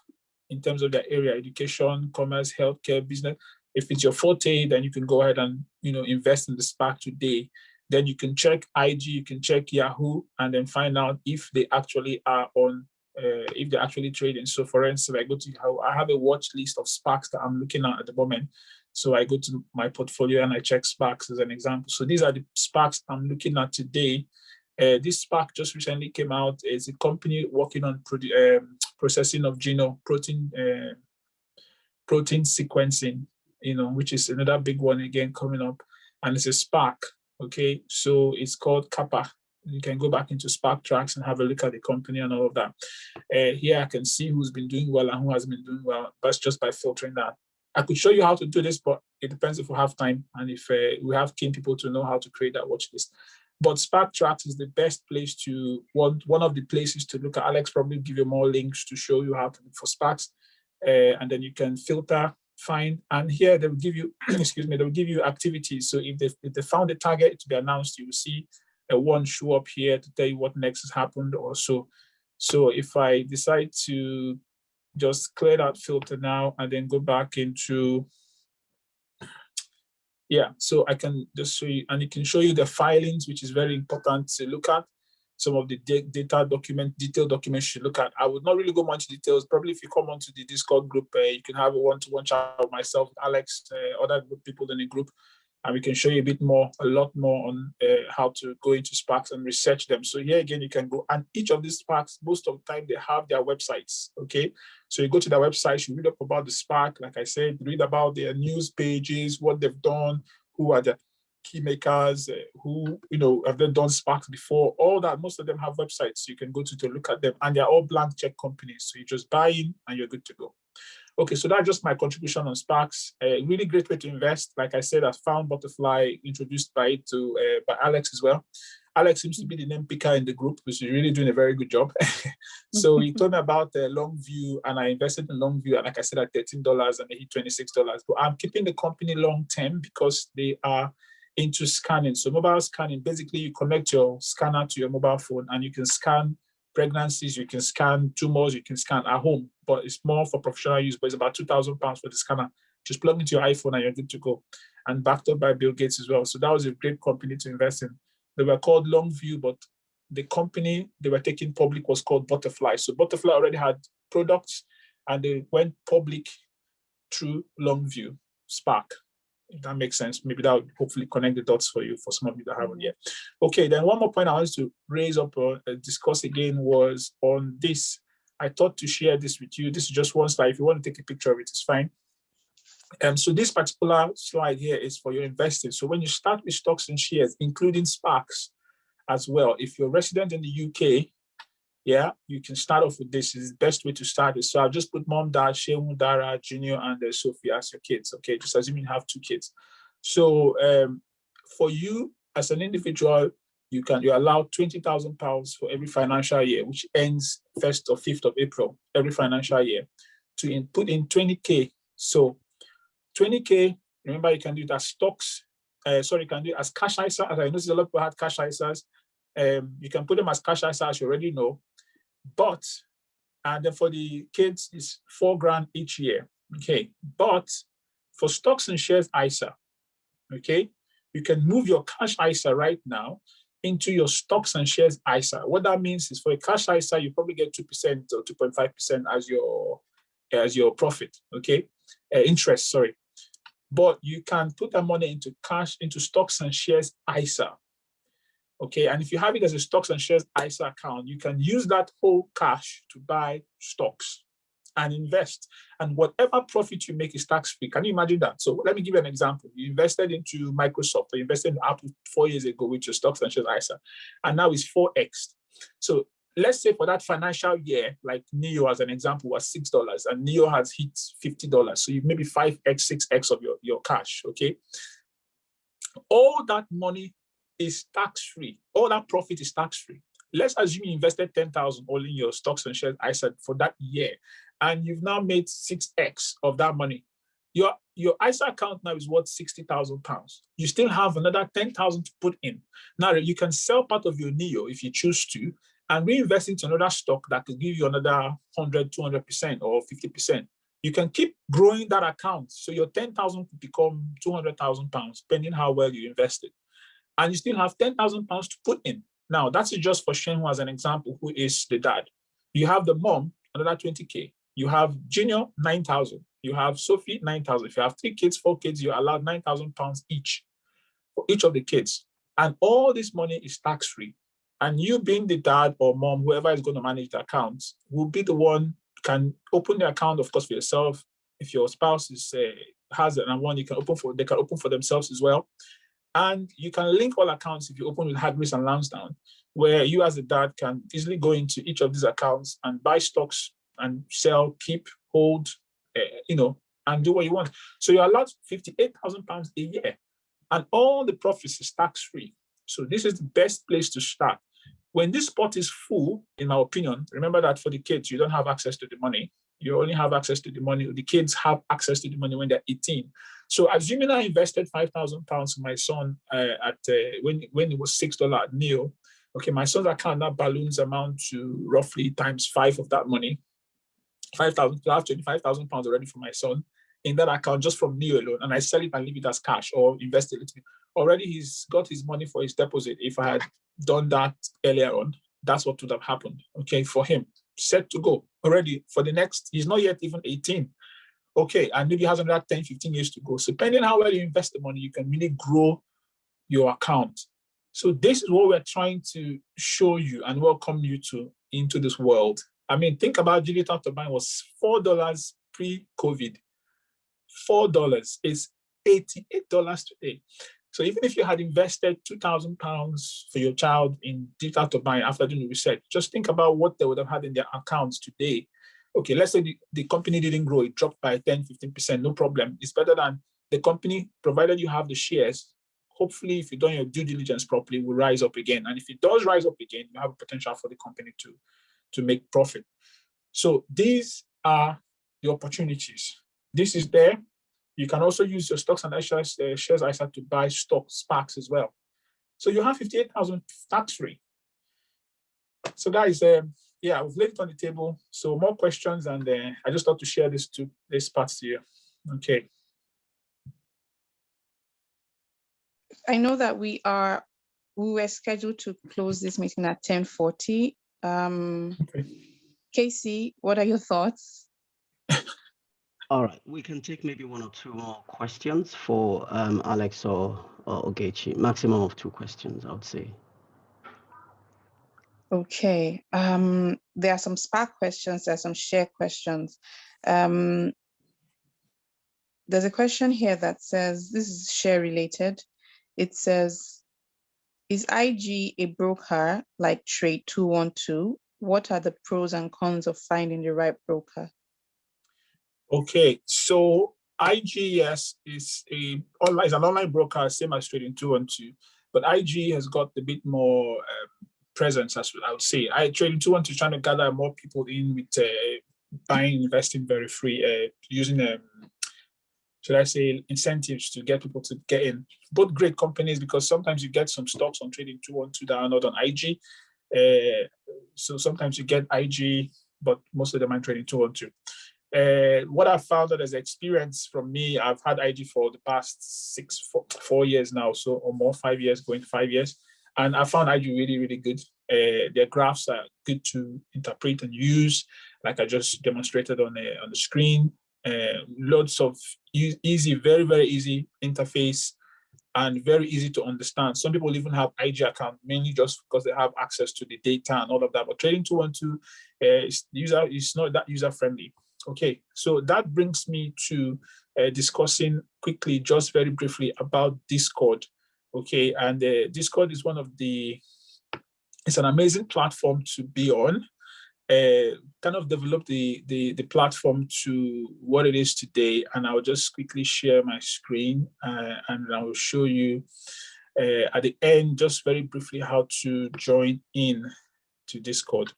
in terms of their area: education, commerce, healthcare, business. If it's your forte, then you can go ahead and invest in the SPAC today. Then you can check IG, you can check Yahoo, and then find out if they actually are on if they're actually trading. So for instance, I go to how I have a watch list of SPACs that I'm looking at the moment. So I go to my portfolio and I check SPACs as an example. So these are the SPACs I'm looking at today. This SPAC just recently came out. It's a company working on processing of protein protein sequencing, which is another big one again coming up, and it's a SPAC. Okay, so it's called Kappa. You can go back into Spark Tracks and have a look at the company and all of that. Here I can see who's been doing well and who hasn't been doing well. That's just by filtering that. I could show you how to do this, but it depends if we have time and if we have keen people to know how to create that watch list. But Spark Tracks is the best place to, one of the places to look at. Alex probably give you more links to show you how to look for Sparks. And then you can filter, find, and here they will give you, excuse me, they will give you activities. So if they found a target to be announced, you will see a one show up here to tell you what next has happened or so. So if I decide to just clear that filter now and then go back into, so I can just show you, and it can show you the filings, which is very important to look at. Some of the detailed documents you look at. I would not really go much details. Probably if you come onto the Discord group, you can have a one-to-one chat with myself, Alex, other people in the group, and we can show you a lot more on how to go into Sparks and research them. So here again, you can go, and each of these Sparks, most of the time they have their websites, okay? So you go to their website, you read up about the Spark, like I said, read about their news pages, what they've done, who are the key makers, who, have they done Sparks before, all that. Most of them have websites you can go to look at them, and they're all blank check companies. So you just buy in and you're good to go. Okay, so that's just my contribution on Sparks. A really great way to invest. Like I said, I found Butterfly, introduced by Alex as well. Alex seems to be the name picker in the group, which is really doing a very good job. So he told me about Longview, and I invested in Longview, and like I said, at $13, and they hit $26. But I'm keeping the company long term because they are into scanning. So mobile scanning, basically you connect your scanner to your mobile phone and you can scan pregnancies, you can scan tumors, you can scan at home, but it's more for professional use, but it's about £2,000 for the scanner. Just plug into your iPhone and you're good to go. And backed up by Bill Gates as well. So that was a great company to invest in. They were called Longview, but the company they were taking public was called Butterfly. So Butterfly already had products and they went public through Longview, Spark. If that makes sense, maybe that would hopefully connect the dots for you, for some of you that haven't yet. Okay, then one more point I wanted to raise up or discuss again was on this. I thought to share this with you. This is just one slide. If you want to take a picture of it, it's fine. So this particular slide here is for your investing. So when you start with stocks and shares, including Sparks as well, if you're resident in the UK, you can start off with this. It's the best way to start it. So I'll just put mom, dad, Shehu, Dara, Junior, and Sophie as your kids. Okay, just assuming you have 2 kids. So for you as an individual, you're allowed £20,000 for every financial year, which ends 1st or 5th of April every financial year, to input in 20K. So 20K. Remember, you can do it as stocks. You can do it as cash ISA. As I noticed, a lot of people had cash ISAs. You can put them as cash ISA, as you already know. But, and then for the kids, it's $4,000 each year. Okay. But for stocks and shares ISA, okay, you can move your cash ISA right now into your stocks and shares ISA. What that means is for a cash ISA, you probably get 2% or 2.5% as your profit. Okay. Interest, sorry. But you can put that money into cash, into stocks and shares ISA. Okay, and if you have it as a stocks and shares ISA account, you can use that whole cash to buy stocks and invest. And whatever profit you make is tax-free. Can you imagine that? So let me give you an example. You invested into Microsoft, or you invested in Apple 4 years ago with your stocks and shares ISA, and now it's 4x. So let's say for that financial year, like NEO as an example was $6, and NEO has hit $50. So you maybe 5x, 6x of your cash, okay? All that money is tax-free. All that profit is tax-free. Let's assume you invested 10,000 all in your stocks and shares ISA for that year, and you've now made 6x of that money. Your ISA account now is worth £60,000. You still have another 10,000 to put in. Now you can sell part of your NEO if you choose to, and reinvest into another stock that could give you another 100, 200% or 50%. You can keep growing that account. So your 10,000 could become £200,000, depending how well you invested. And you still have £10,000 to put in. Now, that's just for Shenhu as an example, who is the dad. You have the mom, another 20K. You have Junior, 9,000. You have Sophie, 9,000. If you have 3 kids, 4 kids, you're allowed £9,000 each for each of the kids. And all this money is tax-free. And you being the dad or mom, whoever is going to manage the accounts, will be the one can open the account, of course, for yourself, if your spouse has an one, they can open for themselves as well. And you can link all accounts if you open with Hargreaves and Lansdowne, where you as a dad can easily go into each of these accounts and buy stocks and sell, keep, hold, and do what you want. So you're allowed £58,000 a year, and all the profits is tax-free. So this is the best place to start. When this pot is full, in my opinion, remember that for the kids, you don't have access to the money. You only have access to the money. The kids have access to the money when they're 18. So assuming I invested £5,000 for my son when it was $6 at NEO, okay, my son's account now balloons amount to roughly times 5 of that money. 5,000, I have £25,000 already for my son in that account just from NEO alone, and I sell it and leave it as cash or invest a little bit. Already he's got his money for his deposit. If I had done that earlier on, that's what would have happened, okay, for him. Set to go already for the next, he's not yet even 18. Okay, and maybe he has another 10, 15 years to go. So depending on how well you invest the money, you can really grow your account. So this is what we're trying to show you and welcome you into this world. I mean, think about digital turbine was $4 pre-COVID. $4 is $88 today. So even if you had invested £2,000 for your child in digital turbine after doing the research, just think about what they would have had in their accounts today. Okay, let's say the company didn't grow, it dropped by 10, 15%, no problem. It's better than the company, provided you have the shares. Hopefully, if you've done your due diligence properly, will rise up again. And if it does rise up again, you have a potential for the company to make profit. So these are the opportunities. This is there. You can also use your stocks and shares ISA to buy stocks, SPACs as well. So you have 58,000 tax-free. So guys, yeah, we've laid it on the table. So more questions, and I just thought to share this part to you. Okay. I know that we were scheduled to close this meeting at 10:40. Okay. Casey, what are your thoughts? All right, we can take maybe one or two more questions for Alex or Ogechi. Maximum of 2 questions, I would say. Okay. There are some SPAC questions, there are some share questions. There's a question here that says, this is share related. It says, is IG a broker like Trade 212? What are the pros and cons of finding the right broker? Okay, so IGS is an online broker, same as Trading 212, but IG has got a bit more presence, as I would say. Trading 212 is trying to gather more people in with buying, investing very free, using should I say, incentives to get people to get in. Both great companies, because sometimes you get some stocks on Trading 212 that are not on IG. So sometimes you get IG, but most of them are Trading 212. What I've found that as experience from me, I've had IG for the past 4 years now, so or more, 5 years, going to 5 years. And I found IG really, really good. Their graphs are good to interpret and use, like I just demonstrated on the screen. Lots of easy, very, very easy interface and very easy to understand. Some people even have IG account mainly just because they have access to the data and all of that. But Trading 212 is not that user friendly. Okay, so that brings me to discussing quickly, just very briefly, about Discord. Okay, and Discord is it's an amazing platform to be on. Kind of develop the platform to what it is today, and I'll just quickly share my screen and I will show you at the end, just very briefly, how to join in to Discord.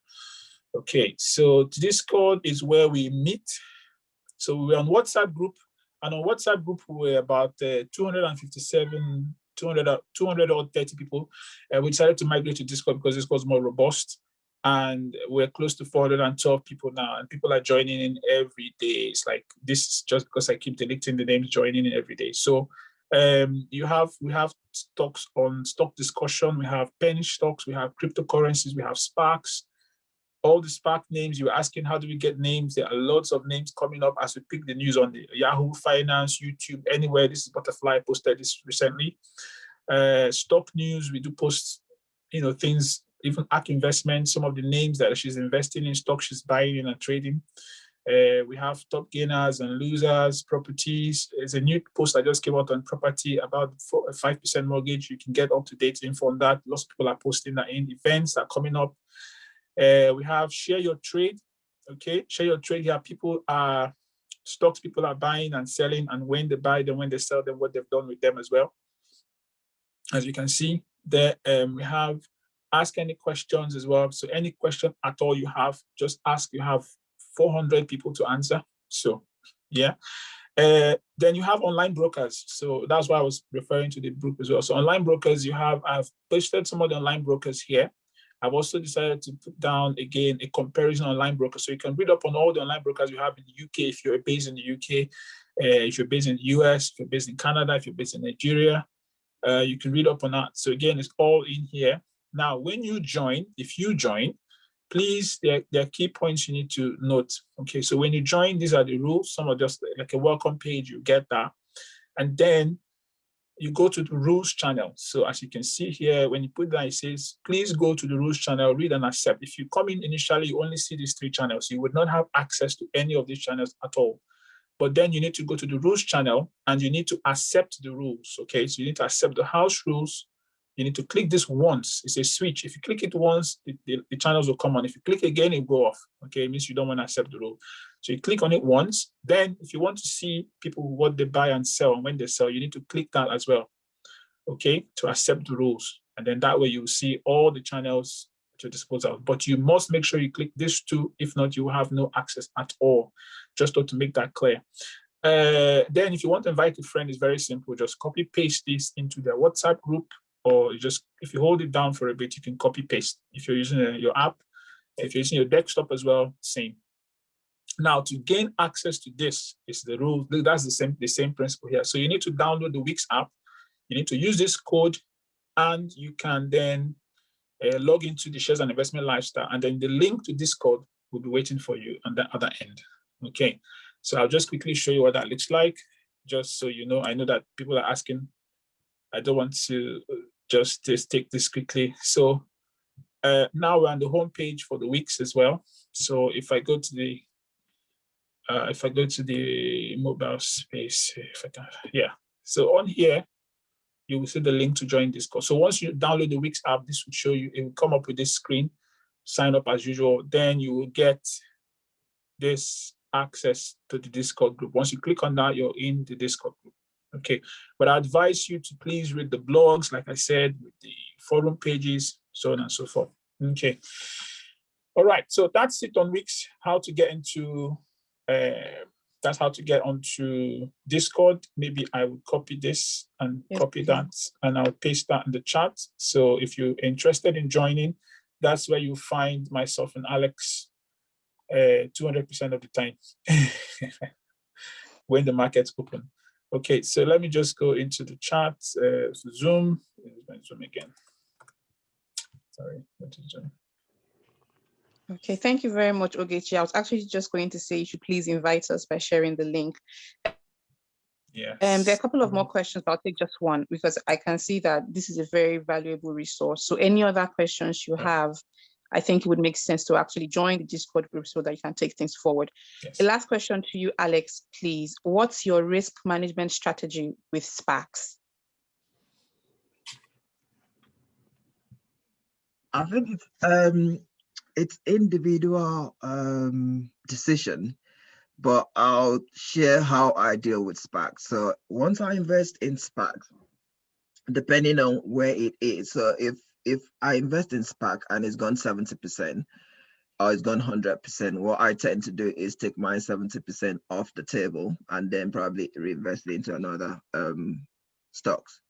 Okay, so Discord is where we meet. So we're on WhatsApp group, and on WhatsApp group we're about 257, 200 or 30 people. We decided to migrate to Discord because Discord is more robust, and we're close to 412 people now, and people are joining in every day. It's like, this is just because I keep deleting the names, joining in every day. So we have stocks on stock discussion, we have penny stocks, we have cryptocurrencies, we have SPACs. All the SPAC names, you were asking, how do we get names? There are lots of names coming up as we pick the news on the Yahoo Finance, YouTube, anywhere. This is Butterfly, posted this recently. Stock news, we do post, things, even ARK Investment, some of the names that she's investing in, stock she's buying in and trading. We have top gainers and losers, properties. There's a new post I just came out on property about 5% mortgage. You can get up-to-date info on that. Lots of people are posting that in. Events are coming up. We have share your trade. Okay, share your trade here. Stocks people are buying and selling, and when they buy them, when they sell them, what they've done with them as well. As you can see there, we have ask any questions as well. So any question at all you have, just ask. You have 400 people to answer. So yeah. Then you have online brokers. So that's why I was referring to the group as well. So online brokers, I've posted some of the online brokers here. I've also decided to put down again a comparison online broker. So you can read up on all the online brokers you have in the UK if you're based in the UK, if you're based in the US, if you're based in Canada, if you're based in Nigeria. You can read up on that. So again, it's all in here. Now, if you join, please, there are key points you need to note. Okay, so when you join, these are the rules. Some are just like a welcome page, you get that. And then you go to the rules channel. So as you can see here, when you put that, it says, please go to the rules channel, read and accept. If you come in initially, you only see these 3 channels. You would not have access to any of these channels at all. But then you need to go to the rules channel and you need to accept the rules. Okay, so you need to accept the house rules. You need to click this once. It's a switch. If you click it once, the channels will come on. If you click again, it will go off. Okay, it means you don't want to accept the rule. So you click on it once. Then if you want to see people what they buy and sell and when they sell, you need to click that as well. Okay, to accept the rules. And then that way you'll see all the channels at your disposal. But you must make sure you click this too. If not, you will have no access at all. Just to make that clear. Then if you want to invite a friend, it's very simple. Just copy paste this into their WhatsApp group, or if you hold it down for a bit, you can copy paste. If you're using your app, if you're using your desktop as well, same. Now, to gain access to this is the rule. That's the same principle here. So you need to download the Wix app. You need to use this code, and you can then log into the Shares and Investment Lifestyle, and then the link to Discord will be waiting for you on the other end. Okay, so I'll just quickly show you what that looks like, just so you know. I know that people are asking. I don't want to just take this quickly. So now we're on the home page for the Wix as well. So if I go to the mobile space, So on here, you will see the link to join Discord. So once you download the Wix app, this will show you. It will come up with this screen. Sign up as usual. Then you will get this access to the Discord group. Once you click on that, you're in the Discord group. Okay, but I advise you to please read the blogs, like I said, with the forum pages, so on and so forth. Okay. All right, so that's it on Wix. How to get into, that's how to get onto Discord. Maybe I will copy this and copy that, and I'll paste that in the chat. So if you're interested in joining, that's where you find myself and Alex 200% of the time when the market's open. Okay, so let me just go into the chat. Zoom again. Sorry, what is Zoom? Okay, thank you very much, Ogechi. I was actually just going to say you should please invite us by sharing the link. Yes. There are a couple of more questions, but I'll take just one because I can see that this is a very valuable resource. So any other questions you have, I think it would make sense to actually join the Discord group so that you can take things forward. Yes. The last question to you, Alex, please. What's your risk management strategy with SPACs? I think it's individual decision, but I'll share how I deal with SPACs. So once I invest in SPACs, depending on where it is, so if I invest in SPAC and it's gone 70% or it's gone 100%, what I tend to do is take my 70% off the table and then probably reinvest it into another stocks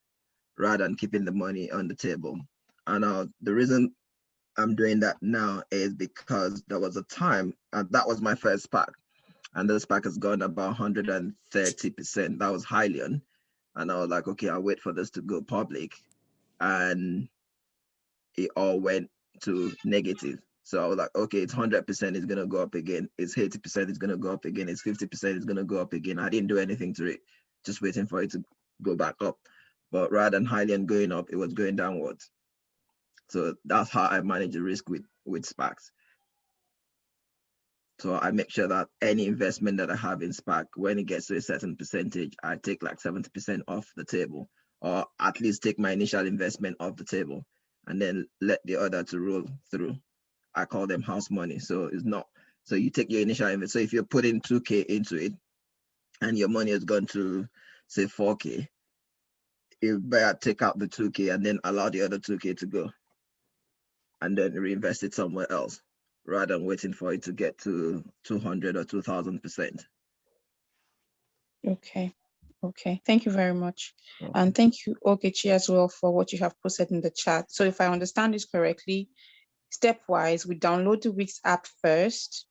rather than keeping the money on the table. And the reason I'm doing that now is because there was a time, and that was my first SPAC, and the SPAC has gone about 130%. That was Hyliion. And I was like, okay, I'll wait for this to go public. And it all went to negative. So I was like, okay, it's 100%, it's going to go up again. It's 80%, it's going to go up again. It's 50%, it's going to go up again. I didn't do anything to it, just waiting for it to go back up. But rather than Hyliion going up, it was going downwards. So that's how I manage the risk with SPACs. So I make sure that any investment that I have in SPAC, when it gets to a certain percentage, I take like 70% off the table, or at least take my initial investment off the table and then let the other to roll through. I call them house money. So it's not, so you take your initial investment. So if you're putting 2K into it and your money has gone to say 4K, you better take out the 2K and then allow the other 2K to go and then reinvest it somewhere else rather than waiting for it to get to 200 or 2000%. Okay. Okay. Thank you very much. And thank you, Ogechi, as well, for what you have posted in the chat. So if I understand this correctly, stepwise, we download the Wix app first.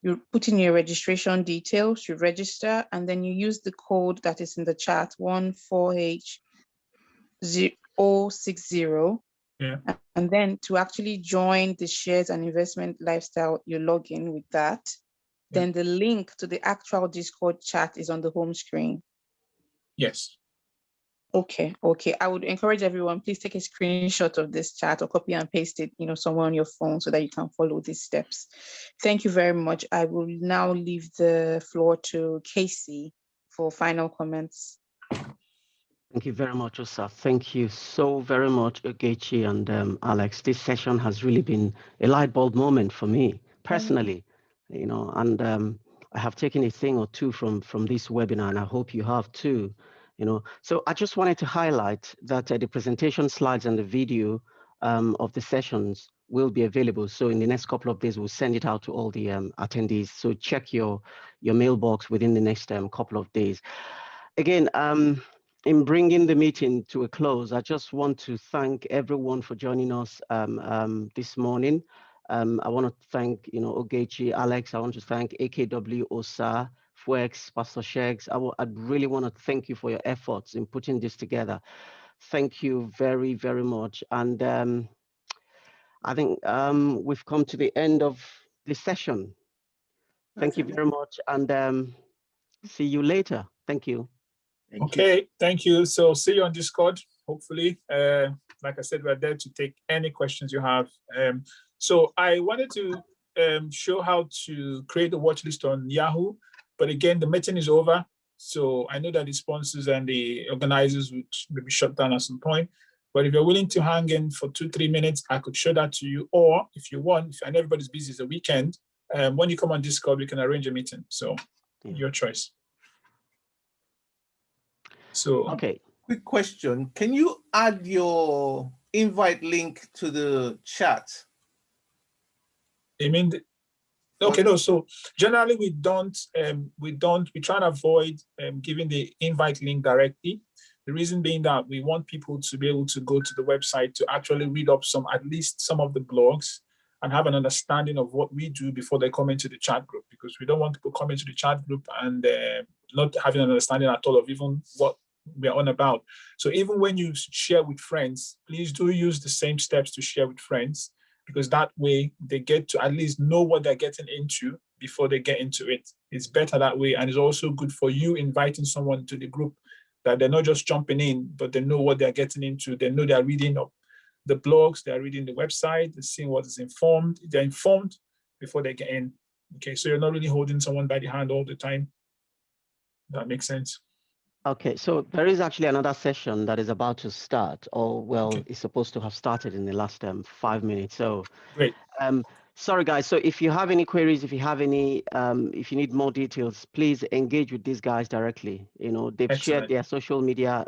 You put in your registration details, you register, and then you use the code that is in the chat, 14H060. Yeah. And then to actually join the shares and investment lifestyle, you log in with that. Yeah. Then the link to the actual Discord chat is on the home screen. Yes. Okay. I would encourage everyone, please take a screenshot of this chat or copy and paste it, somewhere on your phone so that you can follow these steps. Thank you very much. I will now leave the floor to Casey for final comments. Thank you very much, Osa. Thank you so very much, Ogechi and Alex. This session has really been a light bulb moment for me personally, and I have taken a thing or two from this webinar, and I hope you have too. So I just wanted to highlight that the presentation slides and the video of the sessions will be available. So in the next couple of days, we'll send it out to all the attendees. So check your mailbox within the next couple of days. Again, in bringing the meeting to a close, I just want to thank everyone for joining us this morning. I want to thank, Ogechi, Alex. I want to thank AKW, OSA, Fwex, Pastor Shegs. I really want to thank you for your efforts in putting this together. Thank you very, very much. And I think we've come to the end of this session. Thank you very much, and see you later. Thank you. Thank you. So see you on Discord, hopefully. Like I said, we're there to take any questions you have. So I wanted to show how to create a watch list on Yahoo, but again, the meeting is over. So I know that the sponsors and the organizers would maybe shut down at some point. But if you're willing to hang in for 2-3 minutes, I could show that to you. Or if you want, and everybody's busy, it's a weekend, when you come on Discord, we can arrange a meeting. So your choice. So okay. Quick question. Can you add your invite link to the chat? I mean, okay, no. So generally we try to avoid giving the invite link directly. The reason being that we want people to be able to go to the website to actually read up at least some of the blogs and have an understanding of what we do before they come into the chat group, because we don't want people coming to the chat group and not having an understanding at all of even what we're on about. So even when you share with friends, please do use the same steps to share with friends, because that way they get to at least know what they're getting into before they get into it. It's better that way, and it's also good for you inviting someone to the group, that they're not just jumping in, but they know what they're getting into. They know they're reading up the blogs, they're reading the website, they're seeing what is informed. They're informed before they get in. Okay, so you're not really holding someone by the hand all the time. That makes sense. Okay, so there is actually another session that is about to start, or it's supposed to have started in the last 5 minutes. So great. Sorry guys, so if you have any queries, if you have any, if you need more details, please engage with these guys directly. They've shared their social media